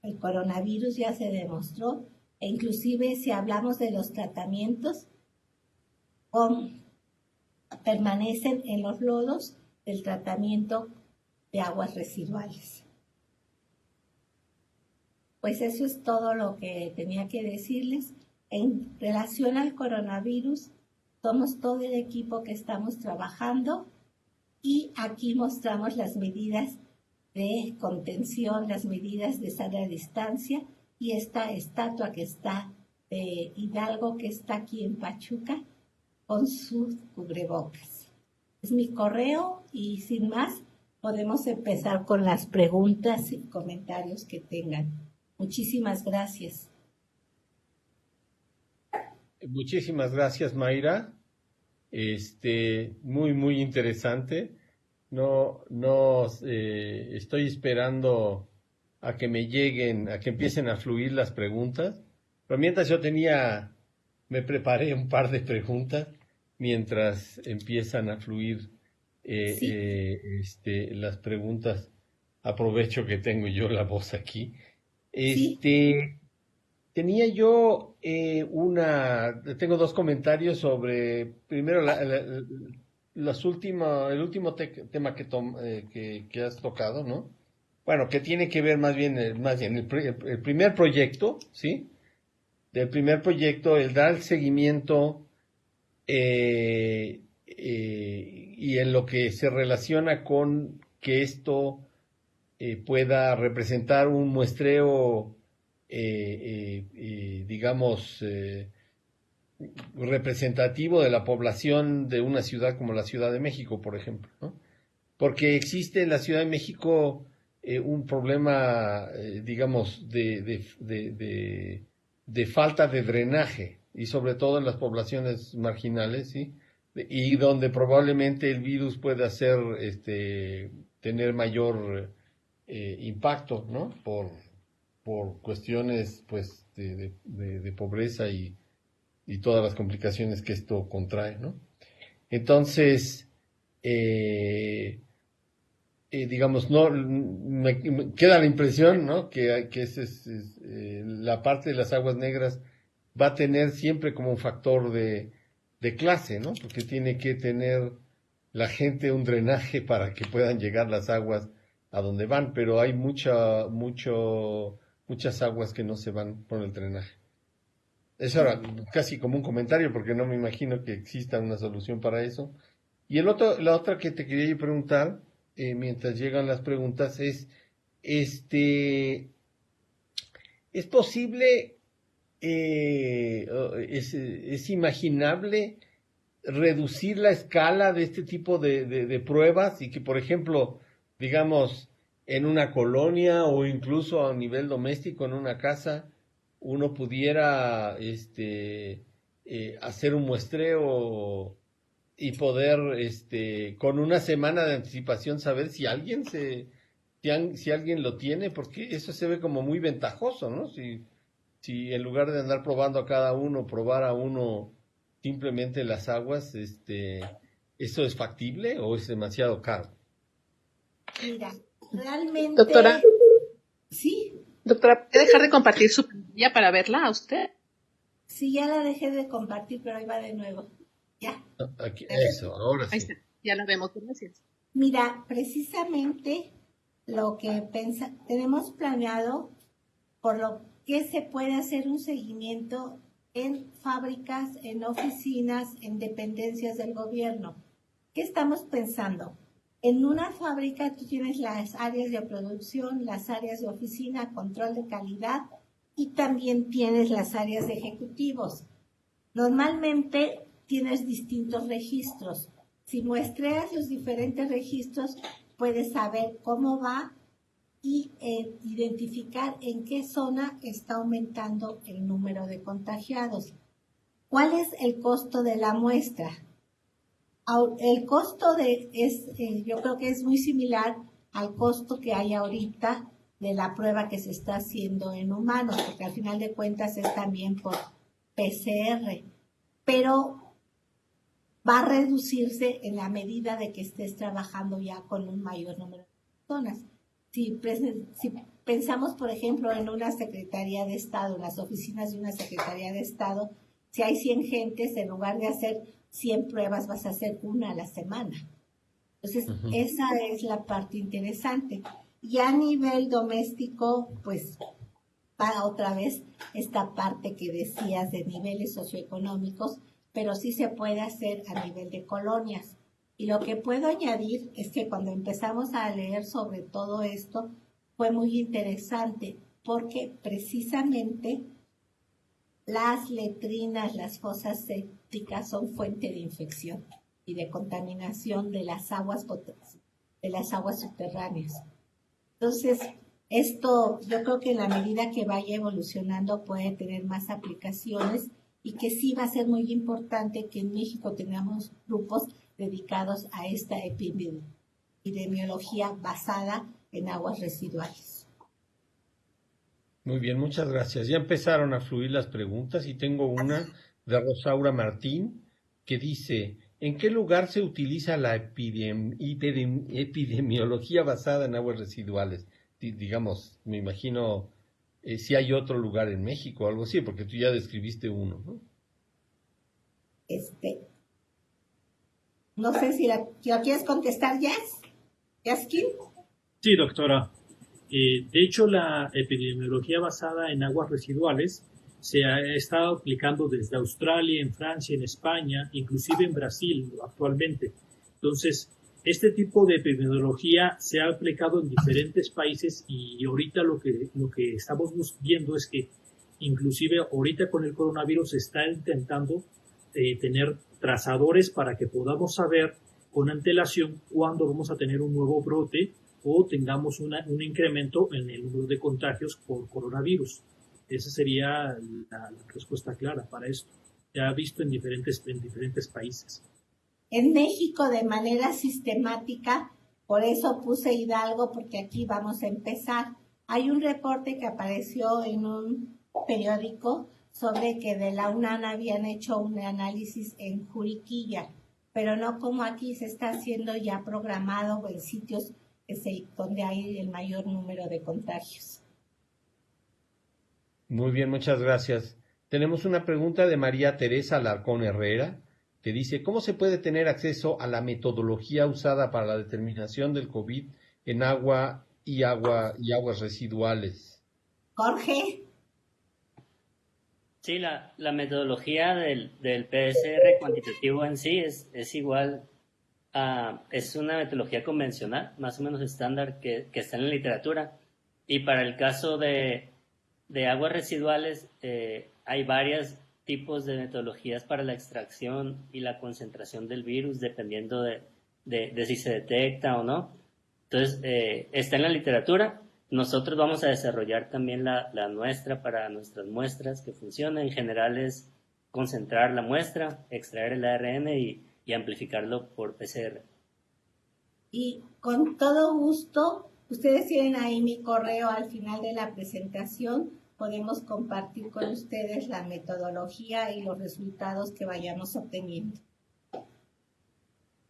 C: el coronavirus ya se demostró, e inclusive si hablamos de los tratamientos, permanecen en los lodos del tratamiento de aguas residuales. Pues eso es todo lo que tenía que decirles. En relación al coronavirus, somos todo el equipo que estamos trabajando y aquí mostramos las medidas de contención, las medidas de sana distancia y esta estatua que está de Hidalgo, que está aquí en Pachuca, con sus cubrebocas. Es mi correo y sin más podemos empezar con las preguntas y comentarios que tengan. Muchísimas gracias.
A: Muchísimas gracias, Mayra. Muy, muy interesante. Estoy esperando a que me lleguen, a que empiecen a fluir las preguntas. Pero mientras me preparé un par de preguntas mientras empiezan a fluir las preguntas. Aprovecho que tengo yo la voz aquí. Tenía yo tengo dos comentarios sobre, primero, el último tema que has tocado, ¿no? Bueno, que tiene que ver más bien el primer proyecto, ¿sí? Del primer proyecto, el dar seguimiento y en lo que se relaciona con que esto pueda representar un muestreo, digamos, representativo de la población de una ciudad como la Ciudad de México, por ejemplo, ¿no? Porque existe en la Ciudad de México un problema, digamos, de falta de drenaje, y sobre todo en las poblaciones marginales, ¿sí? Y donde probablemente el virus pueda tener mayor impacto, ¿no? Por cuestiones, pues, de pobreza y todas las complicaciones que esto contrae, ¿no? Entonces, digamos, no me queda la impresión, ¿no? Que la parte de las aguas negras va a tener siempre como un factor de clase, ¿no? Porque tiene que tener la gente un drenaje para que puedan llegar las aguas a donde van, pero hay muchas aguas que no se van por el drenaje. Eso era casi como un comentario, porque no me imagino que exista una solución para eso. Y la otra que te quería yo preguntar, mientras llegan las preguntas, es posible, es imaginable reducir la escala de este tipo de pruebas y que, por ejemplo, digamos, en una colonia o incluso a nivel doméstico en una casa, uno pudiera hacer un muestreo y poder con una semana de anticipación saber si alguien si alguien lo tiene, porque eso se ve como muy ventajoso, ¿no? Si en lugar de andar probando a cada uno, probar a uno simplemente las aguas, ¿eso es factible o es demasiado caro?
C: Mira, realmente...
H: Doctora.
C: ¿Sí?
H: Doctora, ¿puede dejar de compartir su pantalla para verla a usted?
C: Sí, ya la dejé de compartir, pero ahí va de nuevo. Ya.
A: Aquí, eso, ahora
H: Ahí
A: sí.
H: está, ya la vemos, gracias.
C: Mira, precisamente lo que tenemos planeado, por lo que se puede hacer un seguimiento en fábricas, en oficinas, en dependencias del gobierno. ¿Qué estamos pensando? En una fábrica tú tienes las áreas de producción, las áreas de oficina, control de calidad y también tienes las áreas de ejecutivos. Normalmente tienes distintos registros. Si muestreas los diferentes registros, puedes saber cómo va y identificar en qué zona está aumentando el número de contagiados. ¿Cuál es el costo de la muestra? El costo yo creo que es muy similar al costo que hay ahorita de la prueba que se está haciendo en humanos, porque al final de cuentas es también por PCR, pero va a reducirse en la medida de que estés trabajando ya con un mayor número de personas. Si pensamos, por ejemplo, en una Secretaría de Estado, en las oficinas de una Secretaría de Estado, si hay 100 gentes, en lugar de hacer 100 pruebas, vas a hacer una a la semana. Entonces, esa es la parte interesante. Y a nivel doméstico, pues, va otra vez esta parte que decías de niveles socioeconómicos, pero sí se puede hacer a nivel de colonias. Y lo que puedo añadir es que cuando empezamos a leer sobre todo esto, fue muy interesante, porque precisamente las letrinas, las fosas sépticas son fuente de infección y de contaminación de las aguas subterráneas. Entonces, esto yo creo que en la medida que vaya evolucionando puede tener más aplicaciones y que sí va a ser muy importante que en México tengamos grupos dedicados a esta epidemiología basada en aguas residuales.
A: Muy bien, muchas gracias. Ya empezaron a fluir las preguntas y tengo una de Rosaura Martín que dice, ¿en qué lugar se utiliza la epidemiología basada en aguas residuales? Digamos, me imagino si hay otro lugar en México o algo así, porque tú ya describiste uno, ¿no?
C: No sé si la quieres contestar, Yaskin.
F: Sí, doctora. De hecho, la epidemiología basada en aguas residuales se ha estado aplicando desde Australia, en Francia, en España, inclusive en Brasil actualmente. Entonces, este tipo de epidemiología se ha aplicado en diferentes países y ahorita lo que estamos viendo es que inclusive ahorita con el coronavirus se está intentando tener trazadores para que podamos saber con antelación cuándo vamos a tener un nuevo brote o tengamos un incremento en el número de contagios por coronavirus. Esa sería la respuesta clara para esto. Se ha visto en diferentes países.
C: En México de manera sistemática, por eso puse Hidalgo, porque aquí vamos a empezar. Hay un reporte que apareció en un periódico sobre que de la UNAM habían hecho un análisis en Juriquilla, pero no como aquí se está haciendo ya programado en sitios donde hay el mayor número de contagios.
A: Muy bien, muchas gracias. Tenemos una pregunta de María Teresa Alarcón Herrera, que dice, ¿cómo se puede tener acceso a la metodología usada para la determinación del COVID en agua y aguas residuales?
C: Jorge.
E: Sí, la metodología del PCR cuantitativo en sí es igual es una metodología convencional, más o menos estándar que está en la literatura. Y para el caso de aguas residuales, hay varios tipos de metodologías para la extracción y la concentración del virus, dependiendo de si se detecta o no. Entonces, está en la literatura. Nosotros vamos a desarrollar también la nuestra para nuestras muestras que funciona. En general es concentrar la muestra, extraer el ARN y amplificarlo por PCR.
C: Y con todo gusto, ustedes tienen ahí mi correo al final de la presentación. Podemos compartir con ustedes la metodología y los resultados que vayamos obteniendo.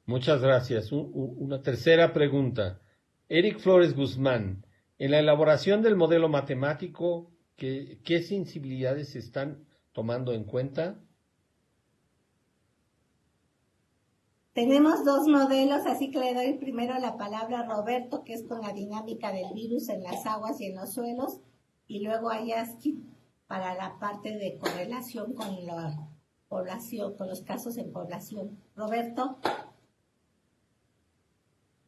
A: Muchas gracias. Una tercera pregunta. Eric Flores Guzmán, en la elaboración del modelo matemático, ¿qué sensibilidades se están tomando en cuenta?
C: Tenemos dos modelos, así que le doy primero la palabra a Roberto, que es con la dinámica del virus en las aguas y en los suelos, y luego a Yaskin para la parte de correlación con la población, con los casos en población. Roberto.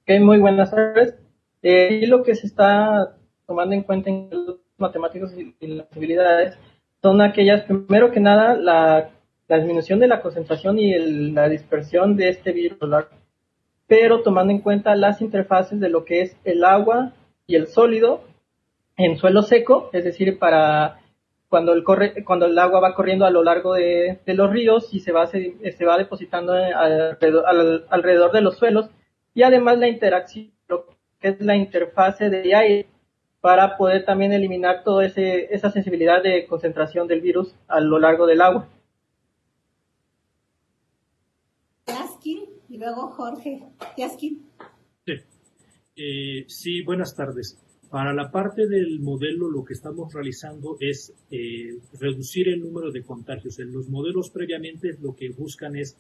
G: Muy buenas tardes. Y lo que se está tomando en cuenta en los matemáticos y las posibilidades son aquellas, primero que nada, la disminución de la concentración y la dispersión de este virus, pero tomando en cuenta las interfaces de lo que es el agua y el sólido en suelo seco, es decir, para cuando el agua va corriendo a lo largo de los ríos y se va depositando alrededor de los suelos, y además la interacción, lo que es la interfase de aire, para poder también eliminar toda esa sensibilidad de concentración del virus a lo largo del agua.
C: Yaskin y luego Jorge. Yaskin.
F: Sí, buenas tardes. Para la parte del modelo, lo que estamos realizando es reducir el número de contagios. En los modelos previamente lo que buscan es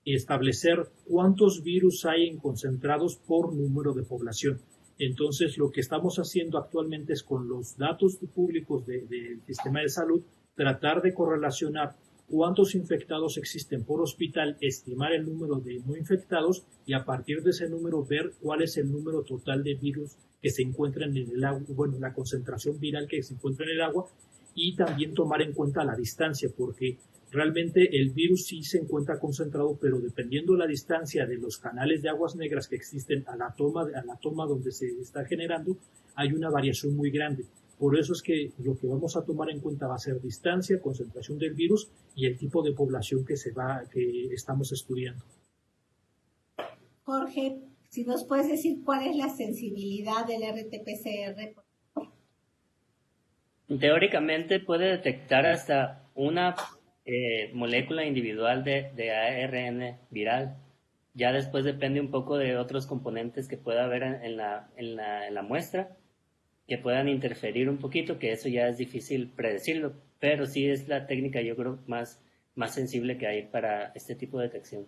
F: establecer cuántos virus hay concentrados por número de población. Entonces, lo que estamos haciendo actualmente es, con los datos públicos del sistema de salud, tratar de correlacionar cuántos infectados existen por hospital, estimar el número de no infectados y a partir de ese número ver cuál es el número total de virus que se encuentran en el agua, bueno, la concentración viral que se encuentra en el agua, y también tomar en cuenta la distancia, porque realmente el virus sí se encuentra concentrado, pero dependiendo de la distancia de los canales de aguas negras que existen a la toma donde se está generando, hay una variación muy grande. Por eso es que lo que vamos a tomar en cuenta va a ser distancia, concentración del virus y el tipo de población que estamos estudiando.
C: Jorge, si nos puedes decir cuál es la sensibilidad del RT-PCR.
E: Teóricamente puede detectar hasta una molécula individual de ARN viral. Ya después depende un poco de otros componentes que pueda haber en la muestra, que puedan interferir un poquito, que eso ya es difícil predecirlo, pero sí es la técnica, yo creo, más sensible que hay para este tipo de detección.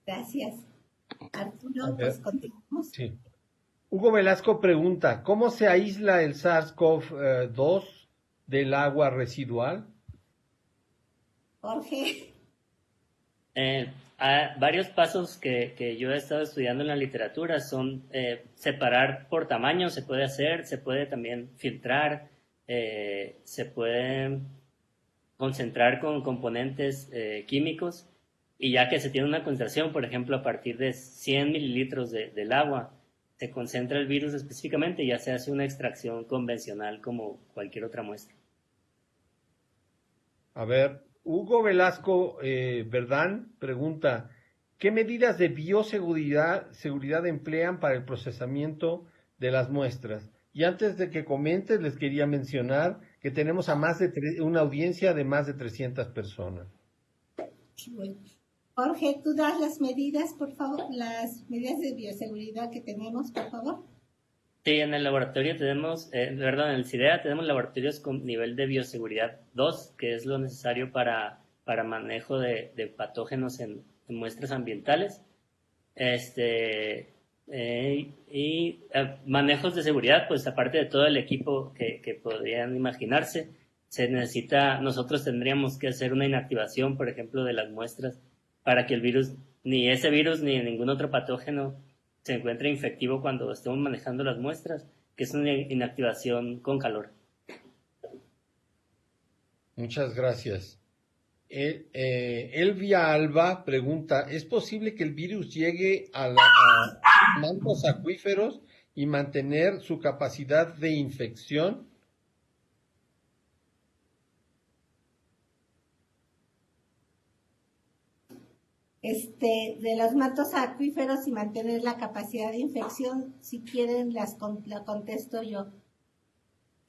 C: Gracias. Arturo, pues continuamos.
A: Sí. Hugo Velasco pregunta, ¿cómo se aísla el SARS-CoV-2 del agua residual?
C: Jorge.
E: Varios pasos que yo he estado estudiando en la literatura son separar por tamaño, se puede hacer, se puede también filtrar, se puede concentrar con componentes químicos, y ya que se tiene una concentración, por ejemplo, a partir de 100 mililitros del agua, se concentra el virus específicamente y ya se hace una extracción convencional como cualquier otra muestra.
A: A ver, Hugo Velasco Verdán pregunta, ¿qué medidas de bioseguridad emplean para el procesamiento de las muestras? Y antes de que comentes, les quería mencionar que tenemos a una audiencia de más de 300 personas.
C: Jorge, ¿tú das las medidas, por favor? Las medidas de bioseguridad que tenemos, por favor.
E: Sí, en el laboratorio en el CIDEA tenemos laboratorios con nivel de bioseguridad 2, que es lo necesario para manejo de patógenos en muestras ambientales. Y manejos de seguridad, pues aparte de todo el equipo que podrían imaginarse, nosotros tendríamos que hacer una inactivación, por ejemplo, de las muestras para que el virus, ni ese virus ni ningún otro patógeno se encuentre infectivo cuando estemos manejando las muestras, que es una inactivación con calor.
A: Muchas gracias. Elvia Alba pregunta, ¿es posible que el virus llegue a mantos acuíferos y mantener su capacidad de infección?
C: De los mantos acuíferos y mantener la capacidad de infección, si quieren la contesto yo.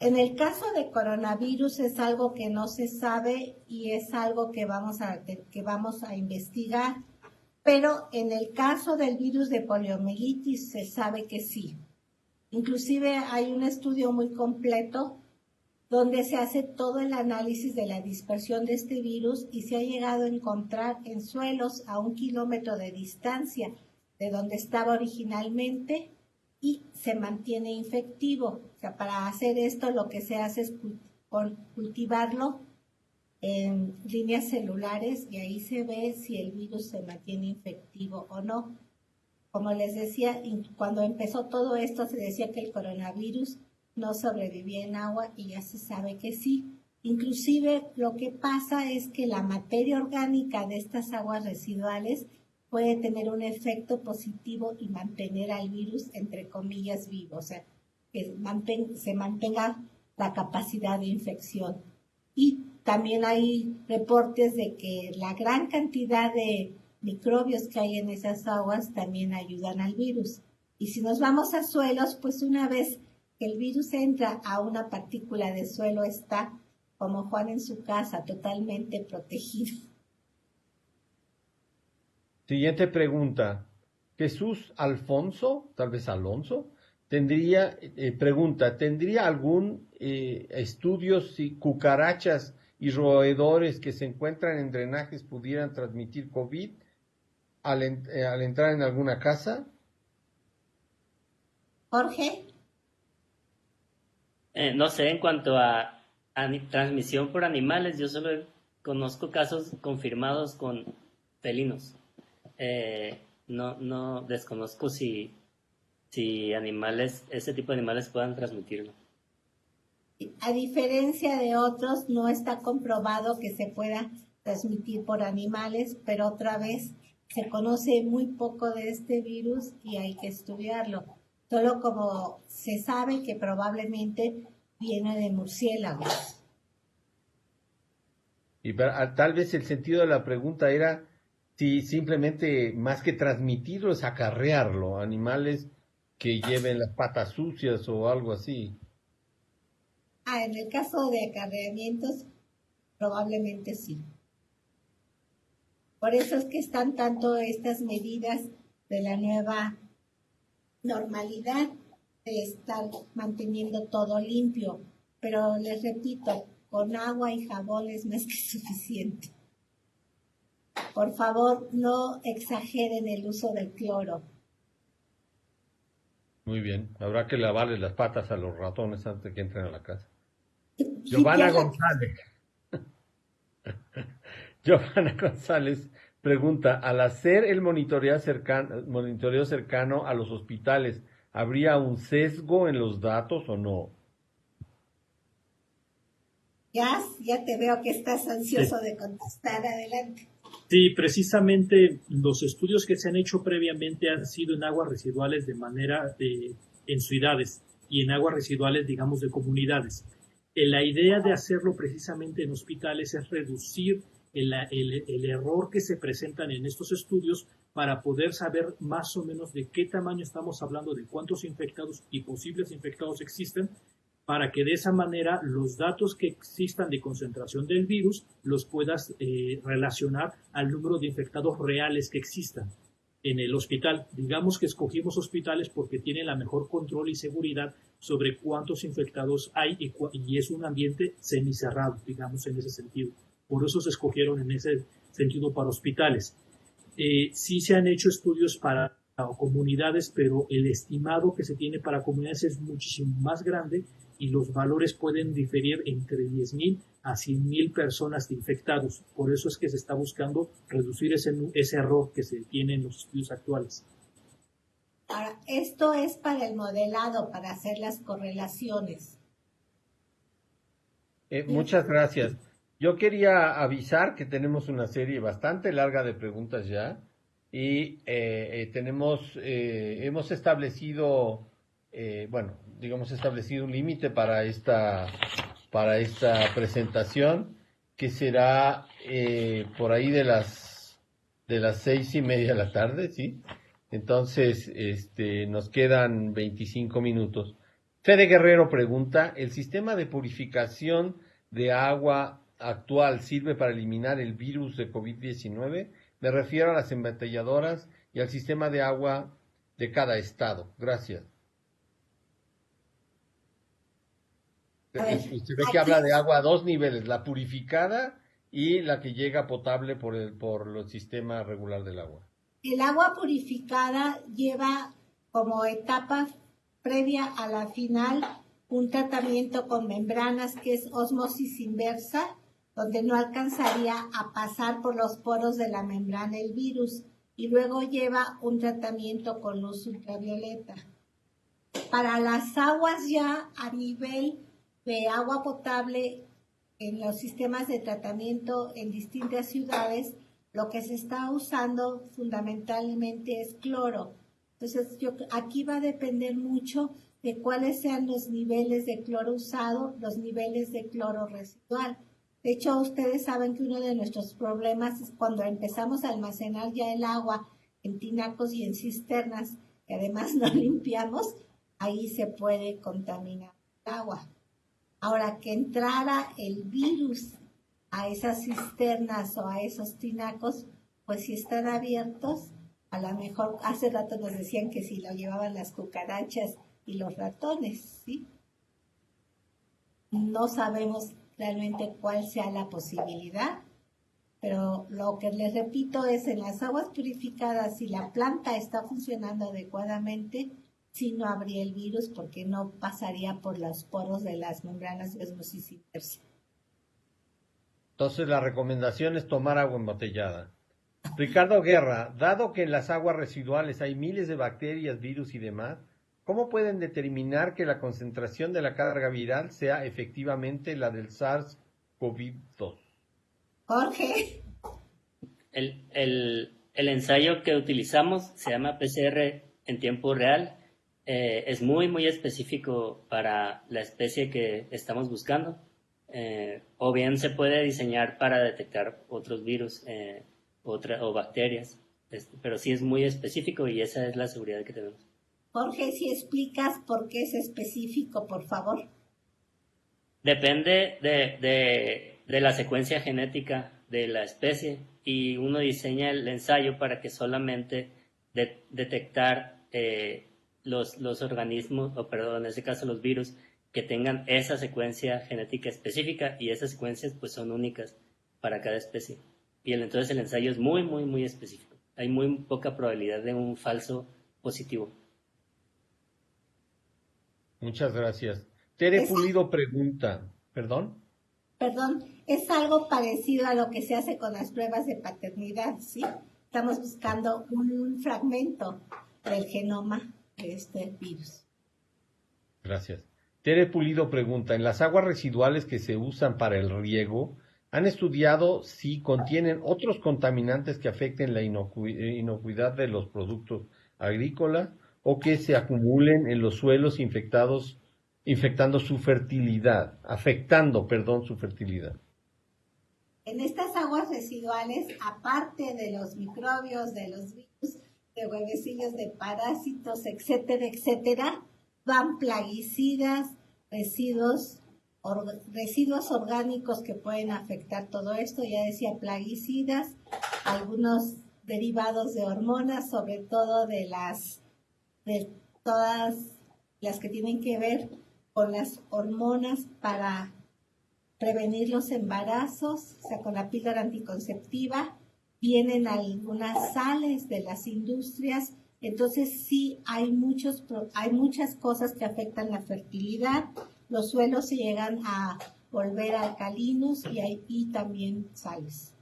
C: En el caso de coronavirus es algo que no se sabe y es algo que vamos a investigar, pero en el caso del virus de poliomielitis se sabe que sí. Inclusive hay un estudio muy completo donde se hace todo el análisis de la dispersión de este virus y se ha llegado a encontrar en suelos a 1 kilómetro de distancia de donde estaba originalmente y se mantiene infectivo. O sea, para hacer esto lo que se hace es cultivarlo en líneas celulares y ahí se ve si el virus se mantiene infectivo o no. Como les decía, cuando empezó todo esto se decía que el coronavirus no sobrevivía en agua y ya se sabe que sí. Inclusive lo que pasa es que la materia orgánica de estas aguas residuales puede tener un efecto positivo y mantener al virus, entre comillas, vivo, o sea, que se mantenga la capacidad de infección. Y también hay reportes de que la gran cantidad de microbios que hay en esas aguas también ayudan al virus. Y si nos vamos a suelos, pues una vez que el virus entra a una partícula de suelo, está, como Juan en su casa, totalmente protegido.
A: Siguiente pregunta. Jesús Alfonso, tal vez Alonso, ¿tendría algún estudio si cucarachas y roedores que se encuentran en drenajes pudieran transmitir COVID al entrar en alguna casa?
C: Jorge.
E: No sé, en cuanto a transmisión por animales, yo solo conozco casos confirmados con felinos. No desconozco si animales, ese tipo de animales puedan transmitirlo.
C: A diferencia de otros, no está comprobado que se pueda transmitir por animales, pero otra vez se conoce muy poco de este virus y hay que estudiarlo. Solo como se sabe que probablemente viene de murciélagos.
A: Y tal vez el sentido de la pregunta era si simplemente más que transmitirlo es acarrearlo, animales que lleven las patas sucias o algo así.
C: En el caso de acarreamientos, probablemente sí. Por eso es que están tanto estas medidas de la nueva normalidad, de estar manteniendo todo limpio. Pero les repito, con agua y jabón es más que suficiente. Por favor, no exageren el uso del cloro.
A: Muy bien, habrá que lavarle las patas a los ratones antes de que entren a la casa. Giovanna González. Giovanna González pregunta, al hacer el monitoreo cercano a los hospitales, ¿habría un sesgo en los datos o no?
C: Ya te veo que estás ansioso de contestar. Adelante.
F: Sí, precisamente los estudios que se han hecho previamente han sido en aguas residuales en ciudades y en aguas residuales, digamos, de comunidades. La idea de hacerlo precisamente en hospitales es reducir el error que se presentan en estos estudios para poder saber más o menos de qué tamaño estamos hablando, de cuántos infectados y posibles infectados existen, para que de esa manera los datos que existan de concentración del virus los puedas relacionar al número de infectados reales que existan en el hospital. Digamos que escogimos hospitales porque tienen la mejor control y seguridad sobre cuántos infectados hay y es un ambiente semicerrado, digamos, en ese sentido. Por eso se escogieron en ese sentido para hospitales. Sí se han hecho estudios para comunidades, pero el estimado que se tiene para comunidades es muchísimo más grande y los valores pueden diferir entre 10,000 a 100,000 personas infectados. Por eso es que se está buscando reducir ese error que se tiene en los estudios actuales.
C: Ahora, esto es para el modelado, para hacer las correlaciones.
A: Muchas gracias. Yo quería avisar que tenemos una serie bastante larga de preguntas ya y hemos establecido, establecido un límite para esta presentación que será por ahí de las 6:30 de la tarde, ¿sí? Entonces, nos quedan 25 minutos. Fede Guerrero pregunta, ¿el sistema de purificación de agua actual sirve para eliminar el virus de COVID-19? Me refiero a las embotelladoras y al sistema de agua de cada estado. Gracias.
C: A ver,
A: Se ve que habla de agua a dos niveles, la purificada y la que llega potable por el sistema regular del agua.
C: el agua purificada lleva como etapa previa a la final un tratamiento con membranas que es ósmosis inversa, donde no alcanzaría a pasar por los poros de la membrana el virus, y luego lleva un tratamiento con luz ultravioleta. Para las aguas ya a nivel de agua potable en los sistemas de tratamiento en distintas ciudades, lo que se está usando fundamentalmente es cloro. Entonces, aquí va a depender mucho de cuáles sean los niveles de cloro usado, los niveles de cloro residual. De hecho, ustedes saben que uno de nuestros problemas es cuando empezamos a almacenar ya el agua en tinacos y en cisternas, que además no limpiamos, ahí se puede contaminar el agua. Ahora, que entrara el virus a esas cisternas o a esos tinacos, pues si están abiertos, a lo mejor hace rato nos decían que si lo llevaban las cucarachas y los ratones, ¿sí? No sabemos realmente cuál sea la posibilidad, pero lo que les repito es en las aguas purificadas, si la planta está funcionando adecuadamente, sí no habría el virus porque no pasaría por los poros de las membranas de osmosis inversa.
A: Entonces la recomendación es tomar agua embotellada. Ricardo Guerra, dado que en las aguas residuales hay miles de bacterias, virus y demás, ¿cómo pueden determinar que la concentración de la carga viral sea efectivamente la del SARS-CoV-2?
C: Jorge.
E: El ensayo que utilizamos se llama PCR en tiempo real. Es muy específico para la especie que estamos buscando. O bien se puede diseñar para detectar otros virus o bacterias, pero sí es muy específico y esa es la seguridad que tenemos.
C: Jorge, si explicas por qué es específico, por favor.
E: Depende de la secuencia genética de la especie y uno diseña el ensayo para que solamente detectar los organismos, o perdón, en este caso los virus, que tengan esa secuencia genética específica, y esas secuencias pues son únicas para cada especie. Y entonces el ensayo es muy específico. Hay muy poca probabilidad de un falso positivo.
A: Muchas gracias. Tere Pulido pregunta, ¿perdón?
C: Perdón, es algo parecido a lo que se hace con las pruebas de paternidad, ¿sí? Estamos buscando un fragmento del genoma de este virus.
A: Gracias. Tere Pulido pregunta, en las aguas residuales que se usan para el riego, ¿han estudiado si contienen otros contaminantes que afecten la inocuidad de los productos agrícolas o que se acumulen en los suelos afectando su fertilidad?
C: En estas aguas residuales, aparte de los microbios, de los virus, de huevecillos, de parásitos, etcétera, van plaguicidas, residuos orgánicos que pueden afectar todo esto. Ya decía plaguicidas, algunos derivados de hormonas, sobre todo de todas las que tienen que ver con las hormonas para prevenir los embarazos, o sea, con la píldora anticonceptiva. Vienen algunas sales de las industrias. Entonces sí hay muchas cosas que afectan la fertilidad. Los suelos se llegan a volver alcalinos y también sales.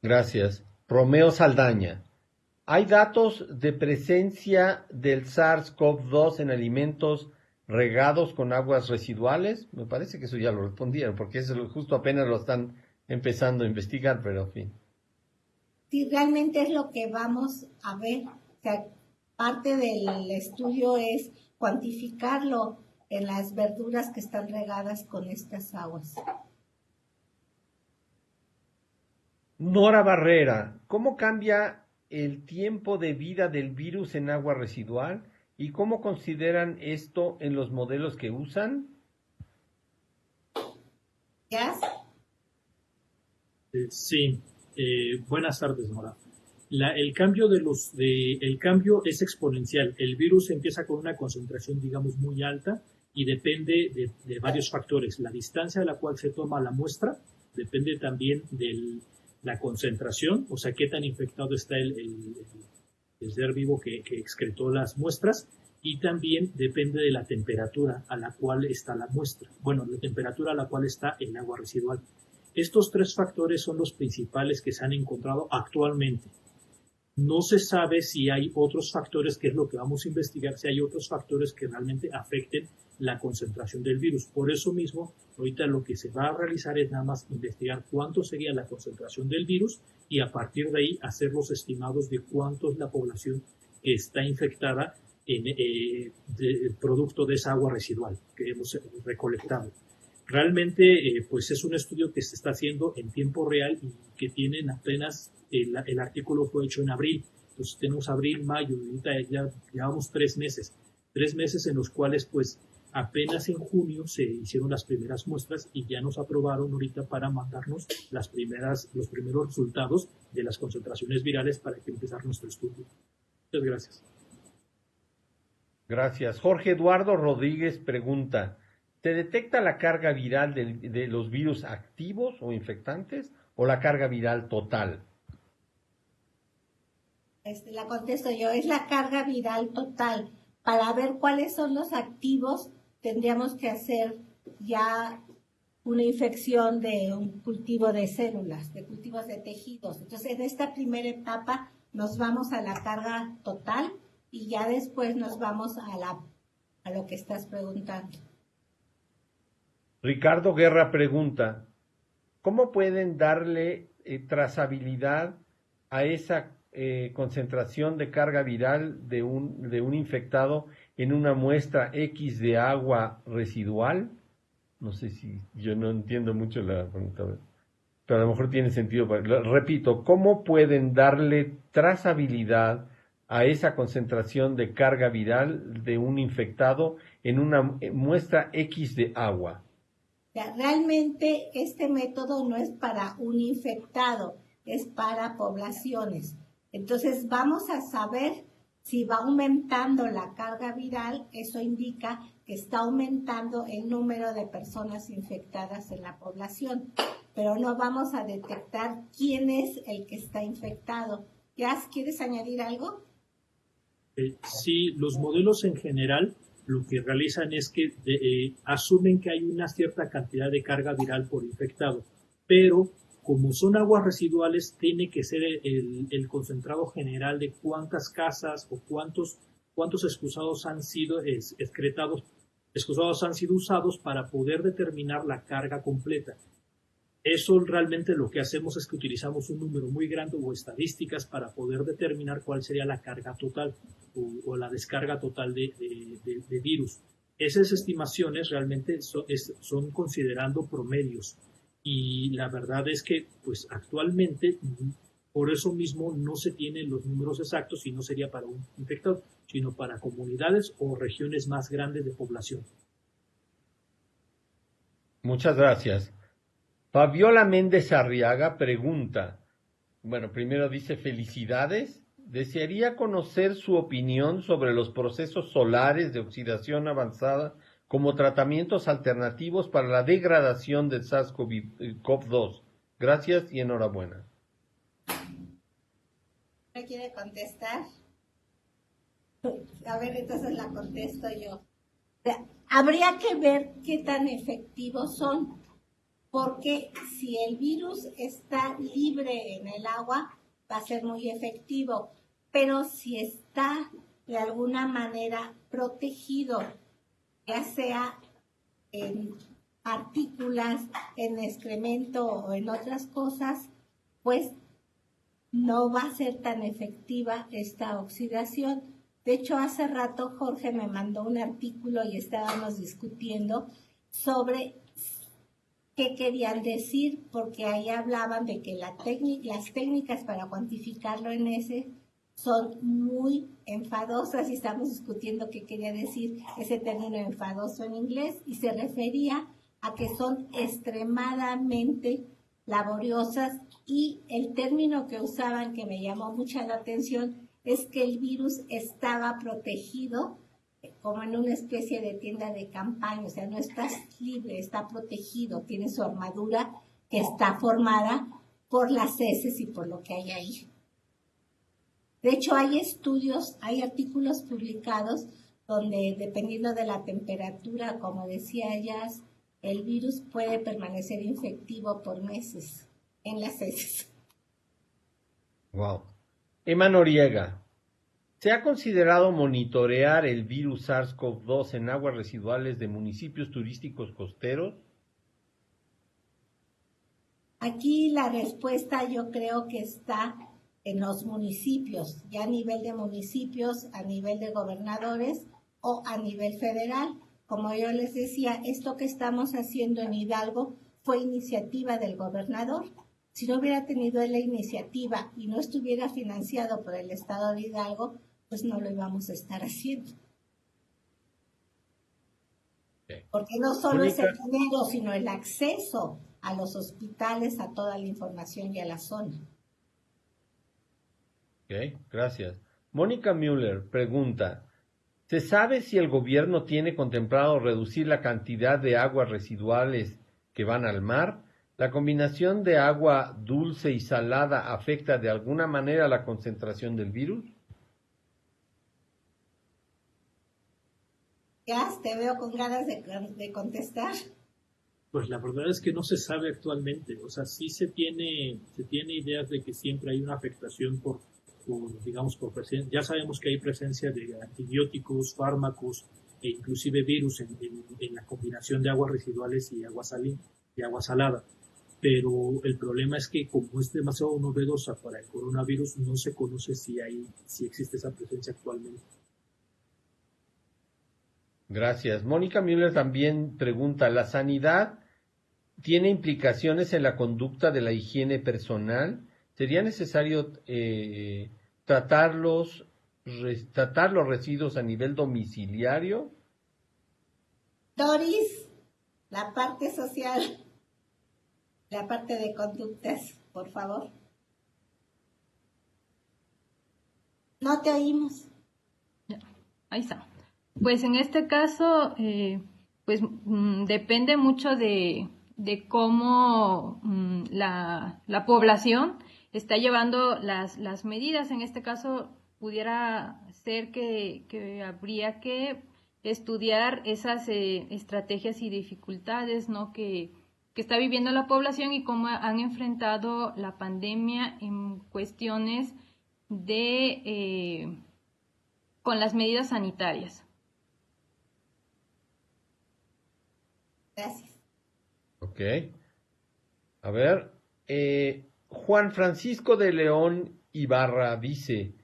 A: Gracias. Romeo Saldaña. ¿Hay datos de presencia del SARS-CoV-2 en alimentos regados con aguas residuales? Me parece que eso ya lo respondieron, porque eso justo apenas lo están empezando a investigar, pero en fin.
C: Sí, realmente es lo que vamos a ver. O sea, parte del estudio es cuantificarlo en las verduras que están regadas con estas aguas.
A: Nora Barrera, ¿cómo cambia el tiempo de vida del virus en agua residual y cómo consideran esto en los modelos que usan?
C: ¿Yas?
F: Sí, buenas tardes, Nora. El cambio es exponencial. El virus empieza con una concentración, digamos, muy alta y depende de varios factores. La distancia a la cual se toma la muestra, depende también de la concentración, o sea, qué tan infectado está el ser vivo que excretó las muestras, y también depende de la temperatura a la cual está la muestra. Bueno, la temperatura a la cual está el agua residual. Estos 3 factores son los principales que se han encontrado actualmente. No se sabe si hay otros factores, que es lo que vamos a investigar, si hay otros factores que realmente afecten la concentración del virus. Por eso mismo, ahorita lo que se va a realizar es nada más investigar cuánto sería la concentración del virus y a partir de ahí hacer los estimados de cuánto es la población que está infectada producto de esa agua residual que hemos recolectado. Realmente, pues es un estudio que se está haciendo en tiempo real y que tienen apenas, el artículo fue hecho en abril, entonces tenemos abril, mayo, y ahorita ya llevamos 3 meses en los cuales pues apenas en junio se hicieron las primeras muestras y ya nos aprobaron ahorita para mandarnos los primeros resultados de las concentraciones virales para que empezar nuestro estudio. Muchas gracias.
A: Gracias. Jorge Eduardo Rodríguez pregunta, ¿se detecta la carga viral de los virus activos o infectantes o la carga viral total?
C: La contesto yo, es la carga viral total. Para ver cuáles son los activos, tendríamos que hacer ya una infección de un cultivo de células, de cultivos de tejidos. Entonces, en esta primera etapa nos vamos a la carga total y ya después nos vamos a lo que estás preguntando.
A: Ricardo Guerra pregunta, ¿cómo pueden darle trazabilidad a esa concentración de carga viral de un infectado en una muestra X de agua residual? No sé si yo no entiendo mucho la pregunta, pero a lo mejor tiene sentido. Repito, ¿cómo pueden darle trazabilidad a esa concentración de carga viral de un infectado en una muestra X de agua?
C: Realmente este método no es para un infectado, es para poblaciones. Entonces vamos a saber si va aumentando la carga viral, eso indica que está aumentando el número de personas infectadas en la población, pero no vamos a detectar quién es el que está infectado. ¿Yas, quieres añadir algo?
F: Sí, los modelos en general lo que realizan es que asumen que hay una cierta cantidad de carga viral por infectado, pero como son aguas residuales, tiene que ser el concentrado general de cuántas casas o cuántos excusados han sido excretados, excusados han sido usados para poder determinar la carga completa. Eso realmente lo que hacemos es que utilizamos un número muy grande o estadísticas para poder determinar cuál sería la carga total o la descarga total de virus. Esas estimaciones realmente son considerando promedios. Y la verdad es que pues actualmente por eso mismo no se tienen los números exactos y no sería para un infectado, sino para comunidades o regiones más grandes de población.
A: Muchas gracias. Fabiola Méndez Arriaga pregunta, bueno, primero dice felicidades, desearía conocer su opinión sobre los procesos solares de oxidación avanzada como tratamientos alternativos para la degradación del SARS-CoV-2. Gracias y enhorabuena.
C: ¿Me quiere contestar? A ver, entonces la contesto yo. Habría que ver qué tan efectivos son, porque si el virus está libre en el agua, va a ser muy efectivo, pero si está de alguna manera protegido, ya sea en partículas, en excremento o en otras cosas, pues no va a ser tan efectiva esta oxidación. De hecho, hace rato Jorge me mandó un artículo y estábamos discutiendo sobre qué querían decir, porque ahí hablaban de que las técnicas para cuantificarlo en ese son muy enfadosas y estamos discutiendo qué quería decir ese término enfadoso en inglés y se refería a que son extremadamente laboriosas y el término que usaban que me llamó mucha la atención es que el virus estaba protegido como en una especie de tienda de campaña, o sea, no estás libre, está protegido, tiene su armadura que está formada por las heces y por lo que hay ahí. De hecho, hay estudios, hay artículos publicados donde, dependiendo de la temperatura, como decía Jazz, el virus puede permanecer infectivo por meses en las heces.
A: Wow. Emma Noriega, ¿se ha considerado monitorear el virus SARS-CoV-2 en aguas residuales de municipios turísticos costeros?
C: Aquí la respuesta yo creo que está en los municipios, ya a nivel de municipios, a nivel de gobernadores o a nivel federal. Como yo les decía, esto que estamos haciendo en Hidalgo fue iniciativa del gobernador. Si no hubiera tenido la iniciativa y no estuviera financiado por el Estado de Hidalgo, pues no lo íbamos a estar haciendo. Porque no solo es el dinero, sino el acceso a los hospitales, a toda la información y a la zona.
A: Ok, gracias. Mónica Müller pregunta, ¿se sabe si el gobierno tiene contemplado reducir la cantidad de aguas residuales que van al mar? ¿La combinación de agua dulce y salada afecta de alguna manera la concentración del virus?
C: Ya, te veo con ganas de contestar.
F: Pues la verdad es que no se sabe actualmente. O sea, sí se tiene ideas de que siempre hay una afectación por digamos, por presencia. Ya sabemos que hay presencia de antibióticos, fármacos e inclusive virus en la combinación de aguas residuales y agua salada. Pero el problema es que como es demasiado novedosa para el coronavirus, no se conoce si existe esa presencia actualmente.
A: Gracias. Mónica Müller también pregunta, ¿la sanidad tiene implicaciones en la conducta de la higiene personal? ¿Sería necesario tratar los residuos a nivel domiciliario?
C: Doris, la parte social, la parte de conductas, por favor. No te oímos.
D: Ya, ahí está. Pues en este caso, pues depende mucho de cómo la población está llevando las medidas. En este caso, pudiera ser que habría que estudiar esas estrategias y dificultades, ¿no?, que está viviendo la población y cómo han enfrentado la pandemia en cuestiones de con las medidas sanitarias.
C: Gracias.
A: Ok. A ver, Juan Francisco de León Ibarra dice,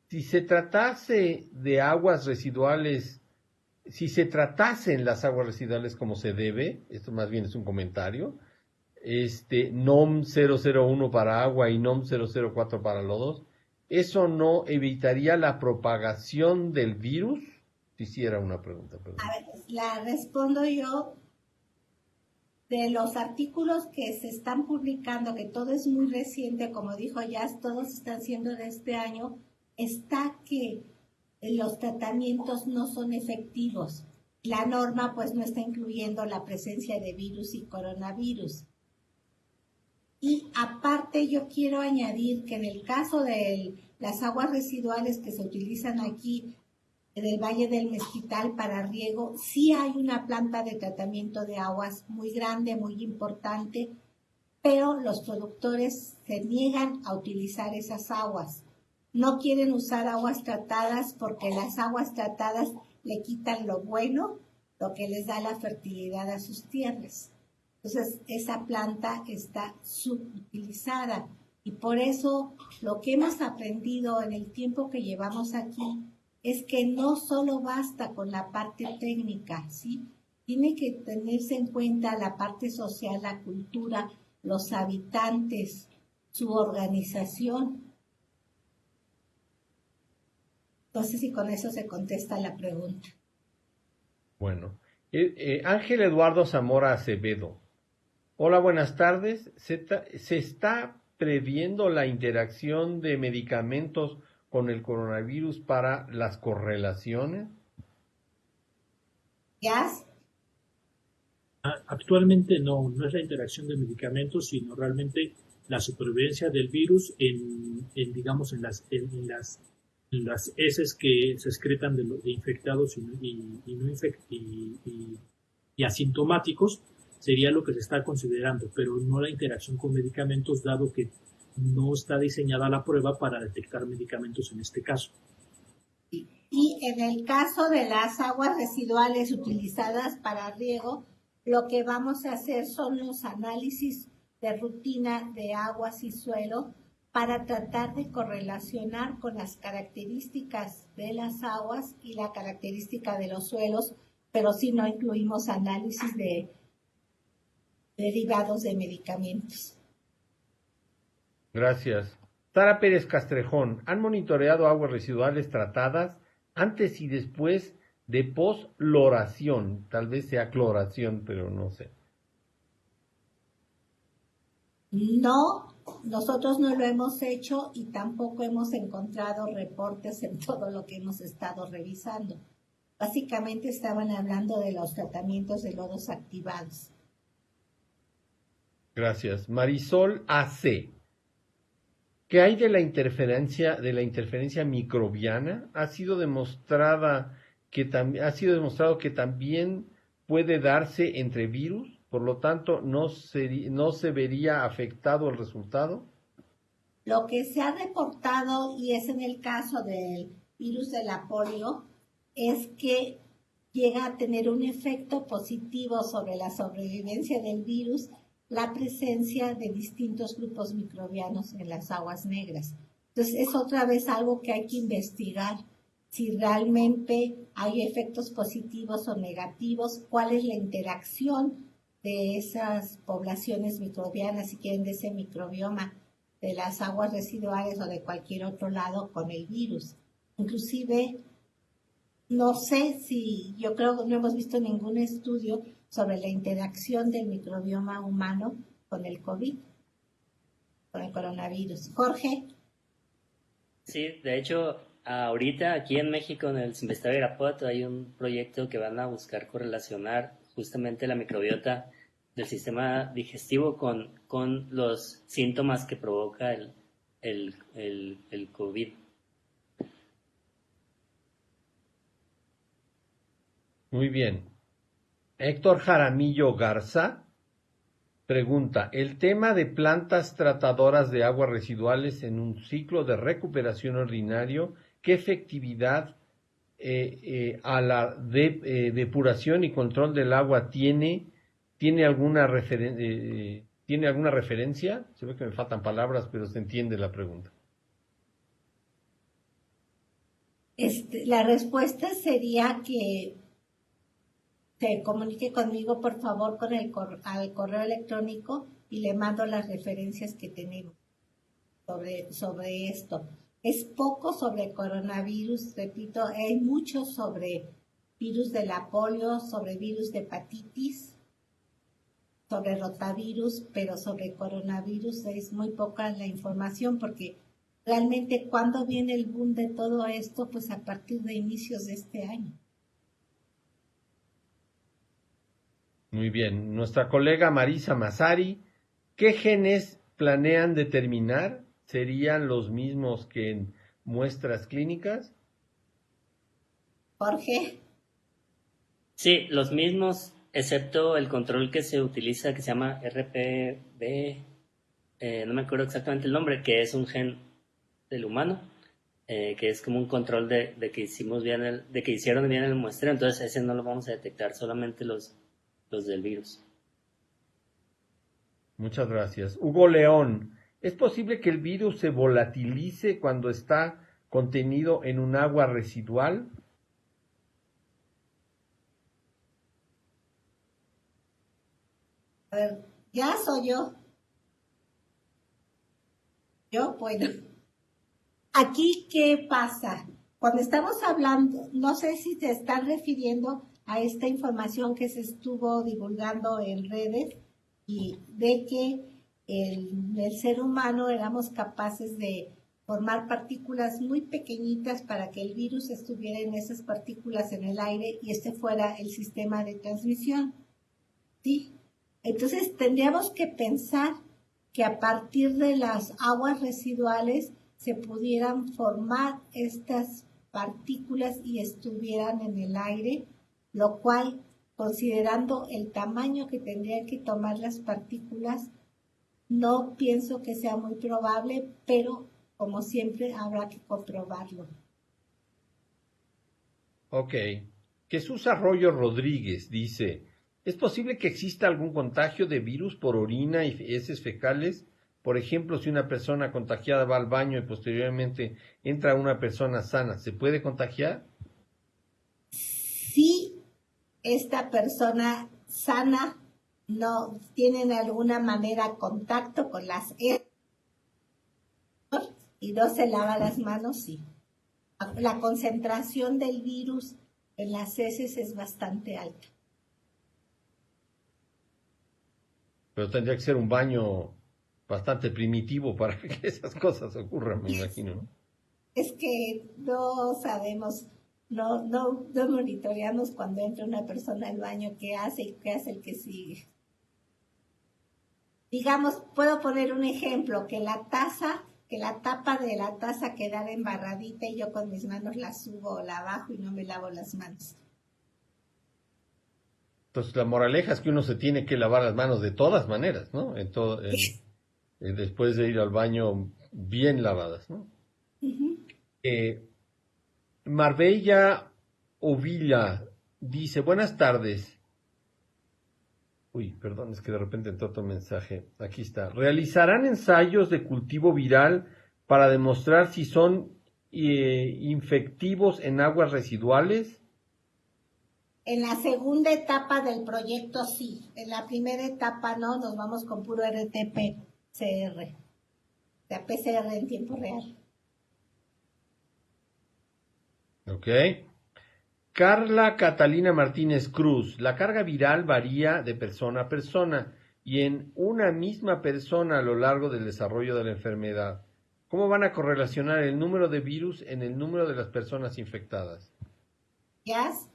A: si se tratasen las aguas residuales como se debe, esto más bien es un comentario, NOM 001 para agua y NOM 004 para lodos, ¿eso no evitaría la propagación del virus? Quisiera una pregunta. Perdón.
C: A ver, la respondo yo. De los artículos que se están publicando, que todo es muy reciente, como dijo Jazz, todos están siendo de este año, está que los tratamientos no son efectivos. La norma pues no está incluyendo la presencia de virus y coronavirus. Y aparte yo quiero añadir que en el caso de las aguas residuales que se utilizan aquí en el Valle del Mezquital para riego, sí hay una planta de tratamiento de aguas muy grande, muy importante, pero los productores se niegan a utilizar esas aguas. No quieren usar aguas tratadas porque las aguas tratadas le quitan lo bueno, lo que les da la fertilidad a sus tierras. Entonces, esa planta está subutilizada y por eso lo que hemos aprendido en el tiempo que llevamos aquí es que no solo basta con la parte técnica, ¿sí? Tiene que tenerse en cuenta la parte social, la cultura, los habitantes, su organización. Entonces, si con eso se contesta la pregunta.
A: Bueno, Ángel Eduardo Zamora Acevedo. Hola, buenas tardes. ¿Se está previendo la interacción de medicamentos con el coronavirus para las correlaciones?
C: ¿Jazz?
F: Actualmente no es la interacción de medicamentos, sino realmente la supervivencia del virus digamos, en las heces que se excretan de infectados y asintomáticos, sería lo que se está considerando, pero no la interacción con medicamentos, dado que no está diseñada la prueba para detectar medicamentos en este caso.
C: Y en el caso de las aguas residuales utilizadas para riego, lo que vamos a hacer son los análisis de rutina de aguas y suelo para tratar de correlacionar con las características de las aguas y la característica de los suelos, pero sí no incluimos análisis de derivados de medicamentos.
A: Gracias. Sara Pérez Castrejón, ¿han monitoreado aguas residuales tratadas antes y después de posloración? Tal vez sea cloración, pero no sé.
C: No, nosotros no lo hemos hecho y tampoco hemos encontrado reportes en todo lo que hemos estado revisando. Básicamente estaban hablando de los tratamientos de lodos activados.
A: Gracias. Marisol AC. ¿Qué hay de la interferencia microbiana? Ha sido demostrado que también puede darse entre virus, por lo tanto, ¿no se vería afectado el resultado?
C: Lo que se ha reportado, y es en el caso del virus de la polio, es que llega a tener un efecto positivo sobre la sobrevivencia del virus la presencia de distintos grupos microbianos en las aguas negras. Entonces, es otra vez algo que hay que investigar, si realmente hay efectos positivos o negativos, cuál es la interacción de esas poblaciones microbianas, si quieren, de ese microbioma de las aguas residuales o de cualquier otro lado con el virus. Inclusive, no sé si, yo creo que no hemos visto ningún estudio sobre la interacción del microbioma humano con el COVID, con el coronavirus. Jorge.
E: Sí, de hecho, ahorita aquí en México, en el Sinvestav de Irapuato, hay un proyecto que van a buscar correlacionar justamente la microbiota del sistema digestivo con los síntomas que provoca el COVID.
A: Muy bien. Héctor Jaramillo Garza pregunta, ¿el tema de plantas tratadoras de aguas residuales en un ciclo de recuperación ordinario, qué efectividad a la depuración y control del agua tiene alguna referencia? Se ve que me faltan palabras, pero se entiende la pregunta.
C: La respuesta sería que se comunique conmigo, por favor, al correo electrónico y le mando las referencias que tenemos sobre esto. Es poco sobre coronavirus, repito, hay mucho sobre virus de la polio, sobre virus de hepatitis, sobre rotavirus, pero sobre coronavirus es muy poca la información, porque realmente cuando viene el boom de todo esto, pues a partir de inicios de este año.
A: Muy bien. Nuestra colega Marisa Massari, ¿qué genes planean determinar? ¿Serían los mismos que en muestras clínicas?
C: Jorge.
E: Sí, los mismos, excepto el control que se utiliza, que se llama RPB, no me acuerdo exactamente el nombre, que es un gen del humano, que es como un control de que hicimos bien de que hicieron bien el muestreo. Entonces ese no lo vamos a detectar, solamente los del virus.
A: Muchas gracias. Hugo León, ¿es posible que el virus se volatilice cuando está contenido en un agua residual?
C: A ver, ya soy yo. Yo puedo. Aquí, ¿qué pasa? Cuando estamos hablando, no sé si te están refiriendo a esta información que se estuvo divulgando en redes y de que el ser humano éramos capaces de formar partículas muy pequeñitas para que el virus estuviera en esas partículas en el aire y este fuera el sistema de transmisión. ¿Sí? Entonces tendríamos que pensar que a partir de las aguas residuales se pudieran formar estas partículas y estuvieran en el aire, lo cual, considerando el tamaño que tendrían que tomar las partículas, no pienso que sea muy probable, pero como siempre habrá que comprobarlo.
A: Ok. Jesús Arroyo Rodríguez dice, ¿es posible que exista algún contagio de virus por orina y heces fecales? Por ejemplo, si una persona contagiada va al baño y posteriormente entra una persona sana, ¿se puede contagiar?
C: Si esta persona sana no tiene de alguna manera contacto con las heces y no se lava las manos, sí. La concentración del virus en las heces es bastante alta.
A: Pero tendría que ser un baño bastante primitivo para que esas cosas ocurran, me imagino, ¿no?
C: Es que no sabemos, no monitoreamos cuando entra una persona al baño qué hace y qué hace el que sigue. Digamos, puedo poner un ejemplo, que la tapa de la taza quedara embarradita y yo con mis manos la subo o la bajo y no me lavo las manos.
A: Entonces, la moraleja es que uno se tiene que lavar las manos de todas maneras, ¿no? Después de ir al baño bien lavadas, ¿no?
C: Uh-huh.
A: Marbella Ovilla dice, buenas tardes. Uy, perdón, es que de repente entró otro mensaje. Aquí está. ¿Realizarán ensayos de cultivo viral para demostrar si son infectivos en aguas residuales?
C: En la segunda etapa del proyecto sí. En la primera etapa no, nos vamos con puro RT-PCR. O sea, PCR en tiempo real.
A: Ok. Carla Catalina Martínez Cruz. La carga viral varía de persona a persona y en una misma persona a lo largo del desarrollo de la enfermedad. ¿Cómo van a correlacionar el número de virus en el número de las personas infectadas?
C: ¿Yas?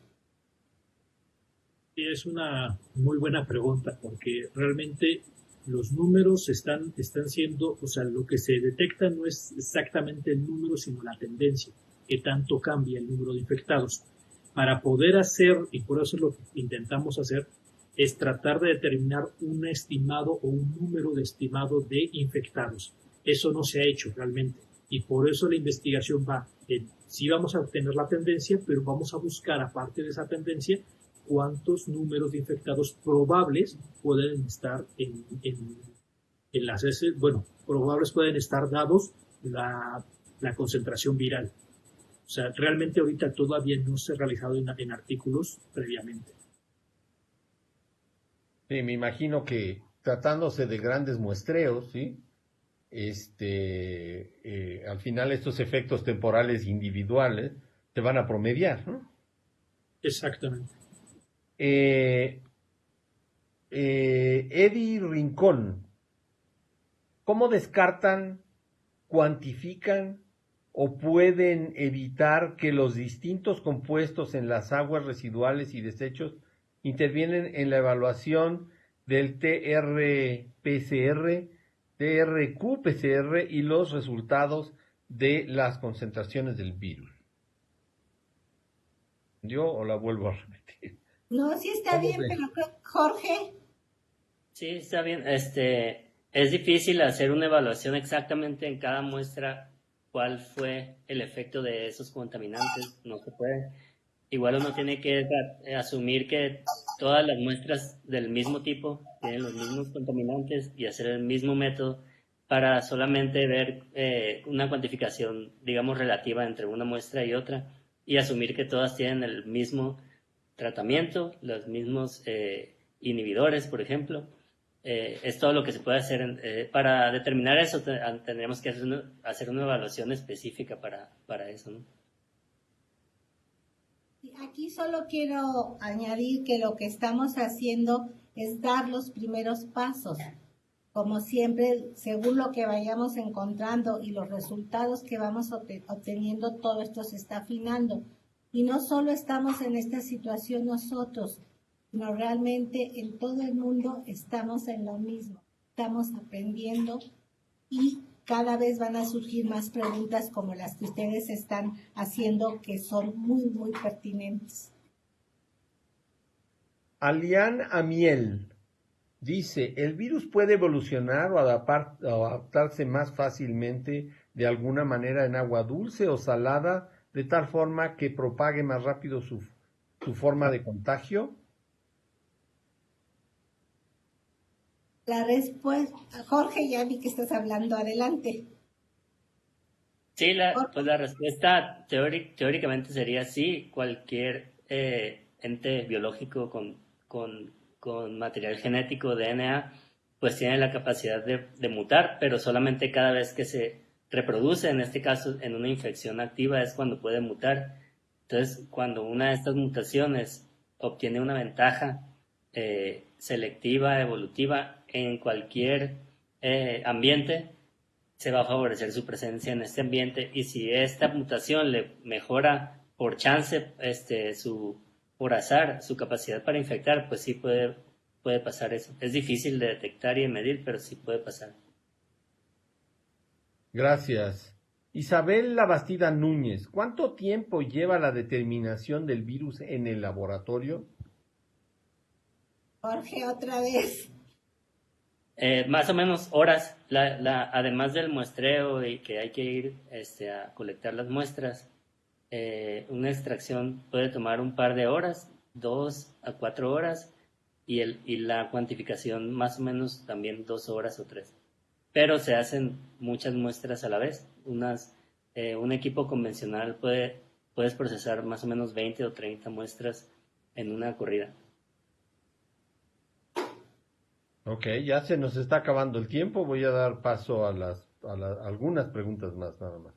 F: Es una muy buena pregunta porque realmente los números están siendo, o sea, lo que se detecta no es exactamente el número, sino la tendencia, que tanto cambia el número de infectados. Para poder hacer, y por eso lo que intentamos hacer, es tratar de determinar un estimado o un número de estimado de infectados. Eso no se ha hecho realmente. Y por eso la investigación va en, sí vamos a obtener la tendencia, pero vamos a buscar, aparte de esa tendencia, cuántos números de infectados probables pueden estar en las heces, bueno, probables pueden estar dados la concentración viral. O sea, realmente ahorita todavía no se ha realizado en artículos previamente.
A: Sí, me imagino que tratándose de grandes muestreos, ¿sí? Al final estos efectos temporales individuales te van a promediar, ¿no?
F: Exactamente.
A: Eddie Rincón, ¿cómo descartan, cuantifican o pueden evitar que los distintos compuestos en las aguas residuales y desechos intervienen en la evaluación del TR-PCR, TRQ-PCR y los resultados de las concentraciones del virus? ¿Yo o la vuelvo a repetir?
C: No, sí está bien, pero Jorge.
E: Sí, está bien. Es difícil hacer una evaluación exactamente en cada muestra cuál fue el efecto de esos contaminantes. No se puede. Igual uno tiene que asumir que todas las muestras del mismo tipo tienen los mismos contaminantes y hacer el mismo método para solamente ver una cuantificación, digamos, relativa entre una muestra y otra y asumir que todas tienen el mismo tratamiento, los mismos inhibidores, por ejemplo. Es todo lo que se puede hacer. Para determinar eso tendríamos que hacer una evaluación específica para eso, ¿no?
C: Aquí solo quiero añadir que lo que estamos haciendo es dar los primeros pasos. como siempre, según lo que vayamos encontrando y los resultados que vamos obteniendo, todo esto se está afinando. Y no solo estamos en esta situación nosotros, sino realmente en todo el mundo estamos en lo mismo. Estamos aprendiendo y cada vez van a surgir más preguntas como las que ustedes están haciendo, que son muy, muy pertinentes.
A: Alian Amiel dice, ¿el virus puede evolucionar o adaptarse más fácilmente de alguna manera en agua dulce o salada, de tal forma que propague más rápido su forma de contagio?
C: La respuesta, Jorge, ya vi que estás hablando, adelante.
E: Sí, la respuesta teóricamente sería sí. Cualquier ente biológico con material genético, DNA, pues tiene la capacidad de mutar, pero solamente cada vez que se reproduce, en este caso en una infección activa, es cuando puede mutar. Entonces, cuando una de estas mutaciones obtiene una ventaja selectiva, evolutiva, en cualquier ambiente, se va a favorecer su presencia en este ambiente, y si esta mutación le mejora por chance, por azar, su capacidad para infectar, pues sí puede pasar eso. Es difícil de detectar y de medir, pero sí puede pasar.
A: Gracias. Isabel Labastida Núñez, ¿cuánto tiempo lleva la determinación del virus en el laboratorio?
C: Jorge, otra vez.
E: Más o menos horas. Además del muestreo y que hay que ir a colectar las muestras, una extracción puede tomar un par de horas, 2 a 4 horas, y la cuantificación más o menos también 2 horas o 3. Pero se hacen muchas muestras a la vez. Un equipo convencional puedes procesar más o menos 20 o 30 muestras en una corrida.
A: Ok, ya se nos está acabando el tiempo. Voy a dar paso a algunas preguntas más, nada más.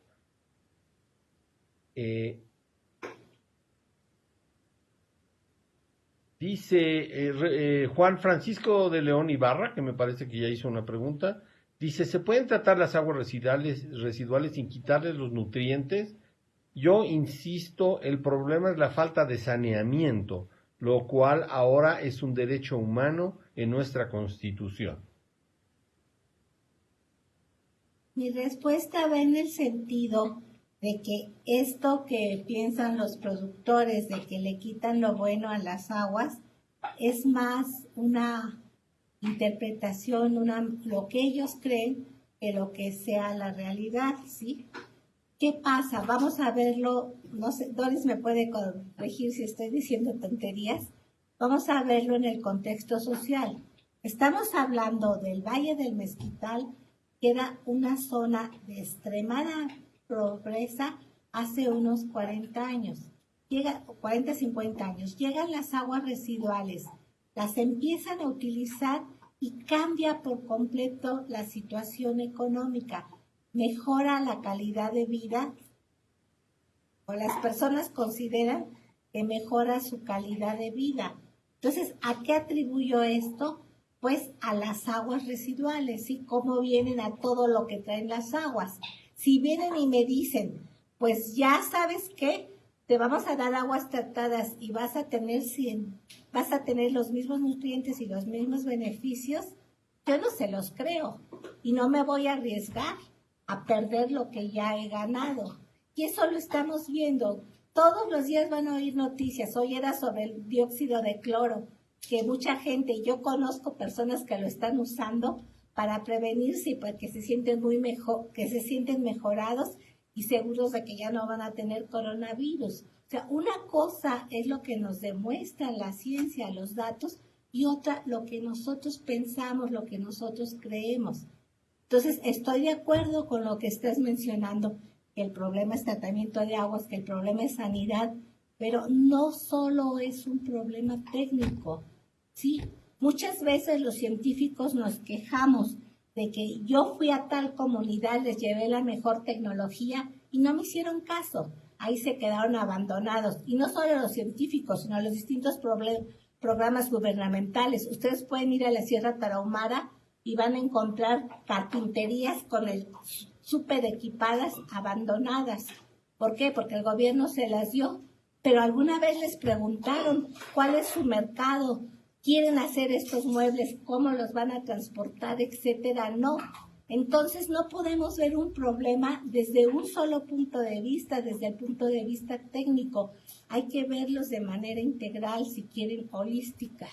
A: Dice Juan Francisco de León Ibarra, que me parece que ya hizo una pregunta. Dice, ¿se pueden tratar las aguas residuales sin quitarles los nutrientes? Yo insisto, el problema es la falta de saneamiento, lo cual ahora es un derecho humano en nuestra Constitución.
C: Mi respuesta va en el sentido de que esto que piensan los productores de que le quitan lo bueno a las aguas es más una interpretación, lo que ellos creen que lo que sea la realidad, ¿sí? ¿Qué pasa? Vamos a verlo, no sé, Doris me puede corregir si estoy diciendo tonterías. Vamos a verlo en el contexto social. Estamos hablando del Valle del Mezquital, que era una zona de extremada pobreza hace unos 40 años. 50 años. Llegan las aguas residuales, las empiezan a utilizar y cambia por completo la situación económica. Mejora la calidad de vida, o las personas consideran que mejora su calidad de vida. Entonces, ¿a qué atribuyo esto? Pues a las aguas residuales, ¿sí? ¿Cómo vienen a todo lo que traen las aguas? Si vienen y me dicen, pues ya sabes qué, te vamos a dar aguas tratadas y vas a tener los mismos nutrientes y los mismos beneficios, yo no se los creo y no me voy a arriesgar a perder lo que ya he ganado. Y eso lo estamos viendo. Todos los días van a oír noticias. Hoy era sobre el dióxido de cloro, que mucha gente, yo conozco personas que lo están usando para prevenirse y porque se sienten mejorados y seguros de que ya no van a tener coronavirus. O sea, una cosa es lo que nos demuestra la ciencia, los datos, y otra lo que nosotros pensamos, lo que nosotros creemos. Entonces, estoy de acuerdo con lo que estás mencionando, que el problema es tratamiento de aguas, que el problema es sanidad, pero no solo es un problema técnico, ¿sí? Muchas veces los científicos nos quejamos de que yo fui a tal comunidad, les llevé la mejor tecnología y no me hicieron caso. Ahí se quedaron abandonados. Y no solo los científicos, sino los distintos programas gubernamentales. Ustedes pueden ir a la Sierra Tarahumara y van a encontrar carpinterías con el súper equipadas, abandonadas. ¿Por qué? Porque el gobierno se las dio. Pero alguna vez les preguntaron cuál es su mercado, quieren hacer estos muebles, cómo los van a transportar, etcétera. No. Entonces no podemos ver un problema desde un solo punto de vista, desde el punto de vista técnico. Hay que verlos de manera integral, si quieren, holística.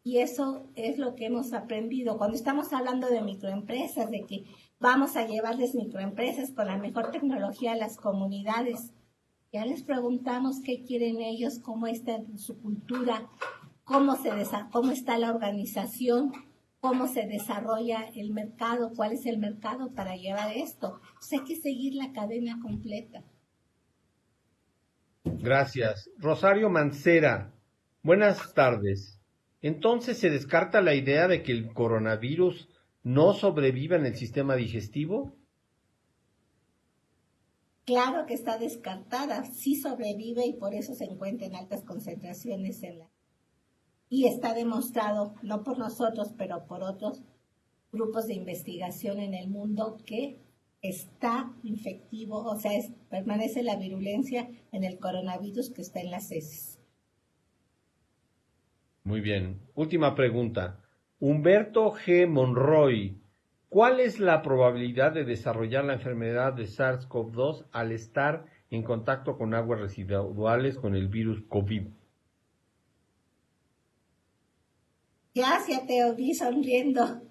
C: Y eso es lo que hemos aprendido. Cuando estamos hablando de microempresas, de que vamos a llevarles microempresas con la mejor tecnología a las comunidades, ya les preguntamos qué quieren ellos, cómo está su cultura, cómo está la organización, cómo se desarrolla el mercado, cuál es el mercado para llevar esto. Pues hay que seguir la cadena completa.
A: Gracias. Rosario Mancera, buenas tardes. Entonces, ¿se descarta la idea de que el coronavirus no sobreviva en el sistema digestivo?
C: Claro que está descartada, sí sobrevive y por eso se encuentra en altas concentraciones y está demostrado, no por nosotros, pero por otros grupos de investigación en el mundo, que está infectivo, o sea, permanece la virulencia en el coronavirus que está en las heces.
A: Muy bien. Última pregunta. Humberto G. Monroy, ¿cuál es la probabilidad de desarrollar la enfermedad de SARS-CoV-2 al estar en contacto con aguas residuales con el virus COVID?
C: Gracias, te oí sonriendo.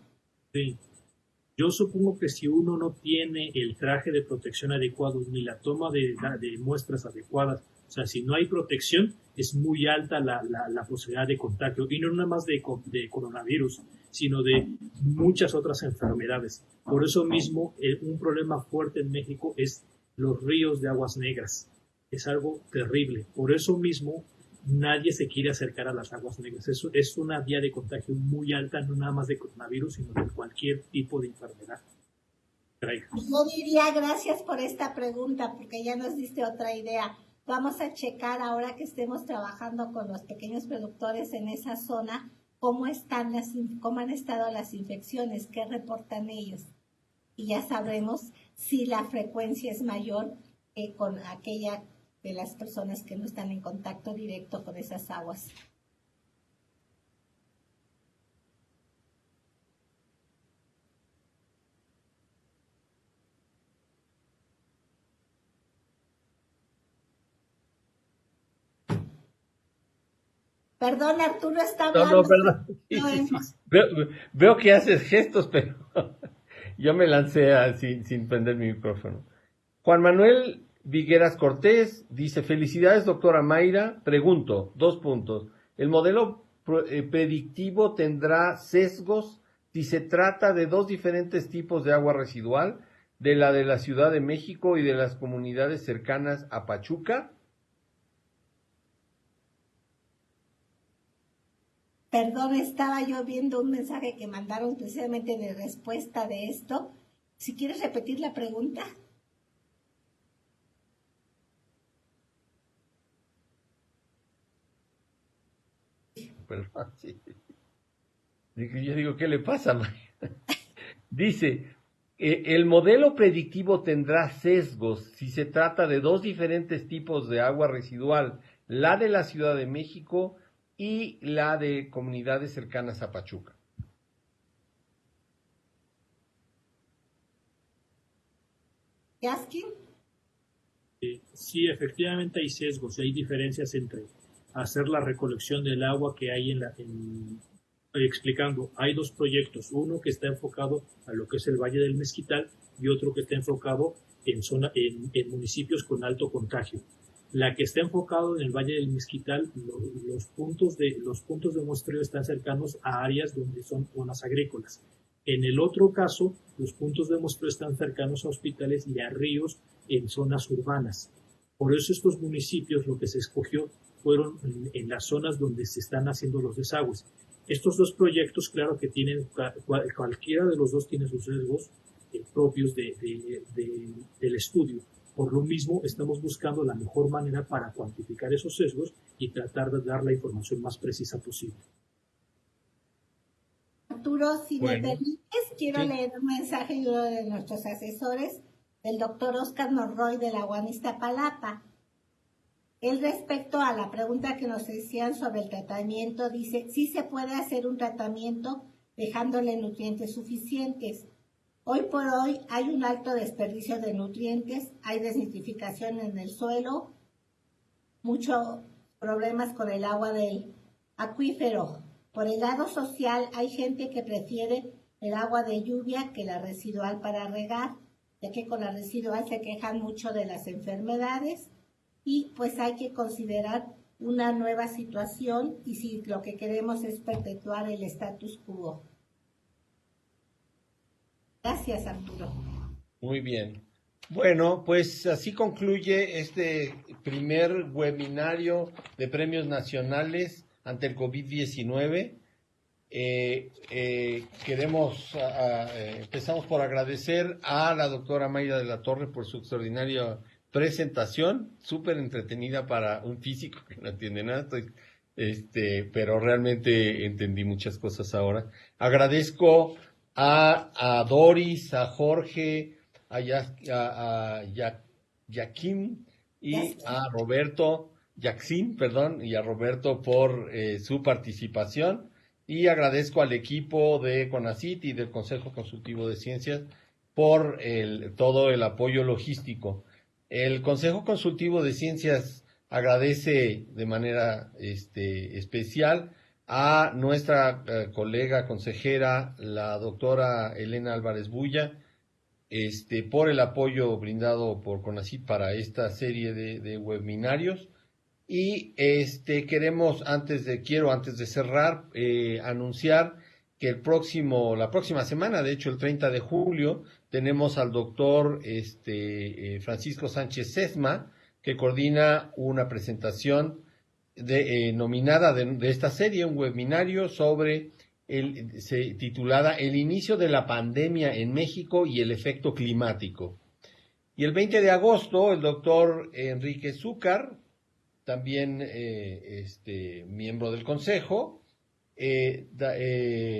F: Sí. Yo supongo que si uno no tiene el traje de protección adecuado ni la toma de muestras adecuadas, o sea, si no hay protección, es muy alta la posibilidad de contagio, y no nada más de coronavirus, sino de muchas otras enfermedades. Por eso mismo, un problema fuerte en México es los ríos de aguas negras. Es algo terrible. Por eso mismo, nadie se quiere acercar a las aguas negras. Eso es una vía de contagio muy alta, no nada más de coronavirus, sino de cualquier tipo de enfermedad.
C: Yo diría gracias por esta pregunta, porque ya nos diste otra idea. Vamos a checar ahora que estemos trabajando con los pequeños productores en esa zona, cómo han estado las infecciones, qué reportan ellos. Y ya sabremos si la frecuencia es mayor que con aquella de las personas que no están en contacto directo con esas aguas. Perdón, Arturo está hablando.
A: No, perdón. Sí. Veo que haces gestos, pero yo me lancé sin prender mi micrófono. Juan Manuel Vigueras Cortés dice, felicidades, doctora Mayra. Pregunto, 2 puntos. ¿El modelo predictivo tendrá sesgos si se trata de 2 diferentes tipos de agua residual, de la Ciudad de México y de las comunidades cercanas a Pachuca?
C: Perdón, estaba yo viendo un mensaje que mandaron precisamente de respuesta de esto. Si quieres repetir la pregunta.
A: Perdón, sí. Yo digo, ¿qué le pasa? Dice, el modelo predictivo tendrá sesgos si se trata de 2 diferentes tipos de agua residual, la de la Ciudad de México y la de comunidades cercanas a Pachuca.
C: ¿Yaskin?
F: Sí, efectivamente hay sesgos, hay diferencias entre hacer la recolección del agua que hay explicando, hay 2 proyectos, uno que está enfocado a lo que es el Valle del Mezquital y otro que está enfocado en municipios con alto contagio. La que está enfocado en el Valle del Mezquital, los puntos de muestreo están cercanos a áreas donde son zonas agrícolas. En el otro caso, los puntos de muestreo están cercanos a hospitales y a ríos en zonas urbanas. Por eso estos municipios, lo que se escogió fueron en las zonas donde se están haciendo los desagües. Estos 2 proyectos, claro que tienen, cualquiera de los 2 tiene sus sesgos propios del estudio. Por lo mismo, estamos buscando la mejor manera para cuantificar esos sesgos y tratar de dar la información más precisa posible.
C: Arturo, Arturo, si me permites, quiero
A: Sí.
C: leer un mensaje de uno de nuestros asesores, el doctor Oscar Norroy de la UAM Iztapalapa. Él, respecto a la pregunta que nos decían sobre el tratamiento, dice, sí se puede hacer un tratamiento dejándole nutrientes suficientes. Hoy por hoy hay un alto desperdicio de nutrientes, hay desnitrificación en el suelo, muchos problemas con el agua del acuífero. Por el lado social, hay gente que prefiere el agua de lluvia que la residual para regar, ya que con la residual se quejan mucho de las enfermedades y pues hay que considerar una nueva situación y si lo que queremos es perpetuar el status quo. Gracias, Arturo.
A: Muy bien. Bueno, pues así concluye este primer webinario de premios nacionales ante el COVID-19. Empezamos por agradecer a la doctora Mayra de la Torre por su extraordinaria presentación, súper entretenida para un físico que no entiende nada, pero realmente entendí muchas cosas ahora. Agradezco a Doris, a Jorge, a Yaquín y a Roberto, y a Roberto por su participación. Y agradezco al equipo de CONACYT y del Consejo Consultivo de Ciencias por todo el apoyo logístico. El Consejo Consultivo de Ciencias agradece de manera especial a nuestra colega consejera, la doctora Elena Álvarez Bulla, por el apoyo brindado por CONACYT para esta serie de webinarios. Y quiero antes de cerrar, anunciar que la próxima semana, de hecho el 30 de julio, tenemos al doctor Francisco Sánchez Sesma, que coordina una presentación nominada de esta serie, un webinario titulada El inicio de la pandemia en México y el efecto climático. Y el 20 de agosto, el doctor Enrique Zúcar, también miembro del Consejo,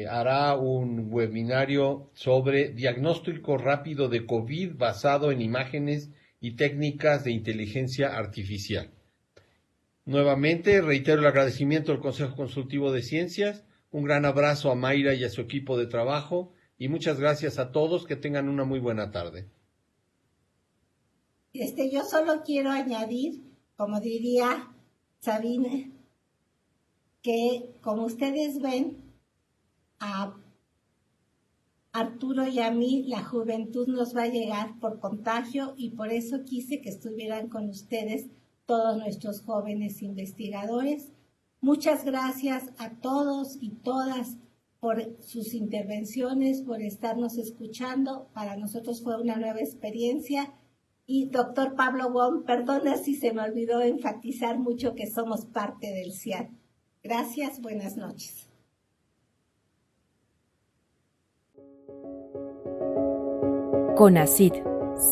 A: hará un webinario sobre diagnóstico rápido de COVID basado en imágenes y técnicas de inteligencia artificial. Nuevamente, reitero el agradecimiento al Consejo Consultivo de Ciencias, un gran abrazo a Mayra y a su equipo de trabajo, y muchas gracias a todos, que tengan una muy buena tarde.
C: Yo solo quiero añadir, como diría Sabine, que como ustedes ven, a Arturo y a mí la juventud nos va a llegar por contagio y por eso quise que estuvieran con ustedes todos nuestros jóvenes investigadores. Muchas gracias a todos y todas por sus intervenciones, por estarnos escuchando. Para nosotros fue una nueva experiencia. Y doctor Pablo Wong, perdona si se me olvidó enfatizar mucho que somos parte del CIAT. Gracias, buenas noches.
I: CONACYT,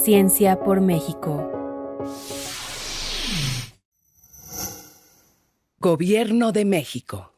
I: Ciencia por México.
J: Gobierno de México.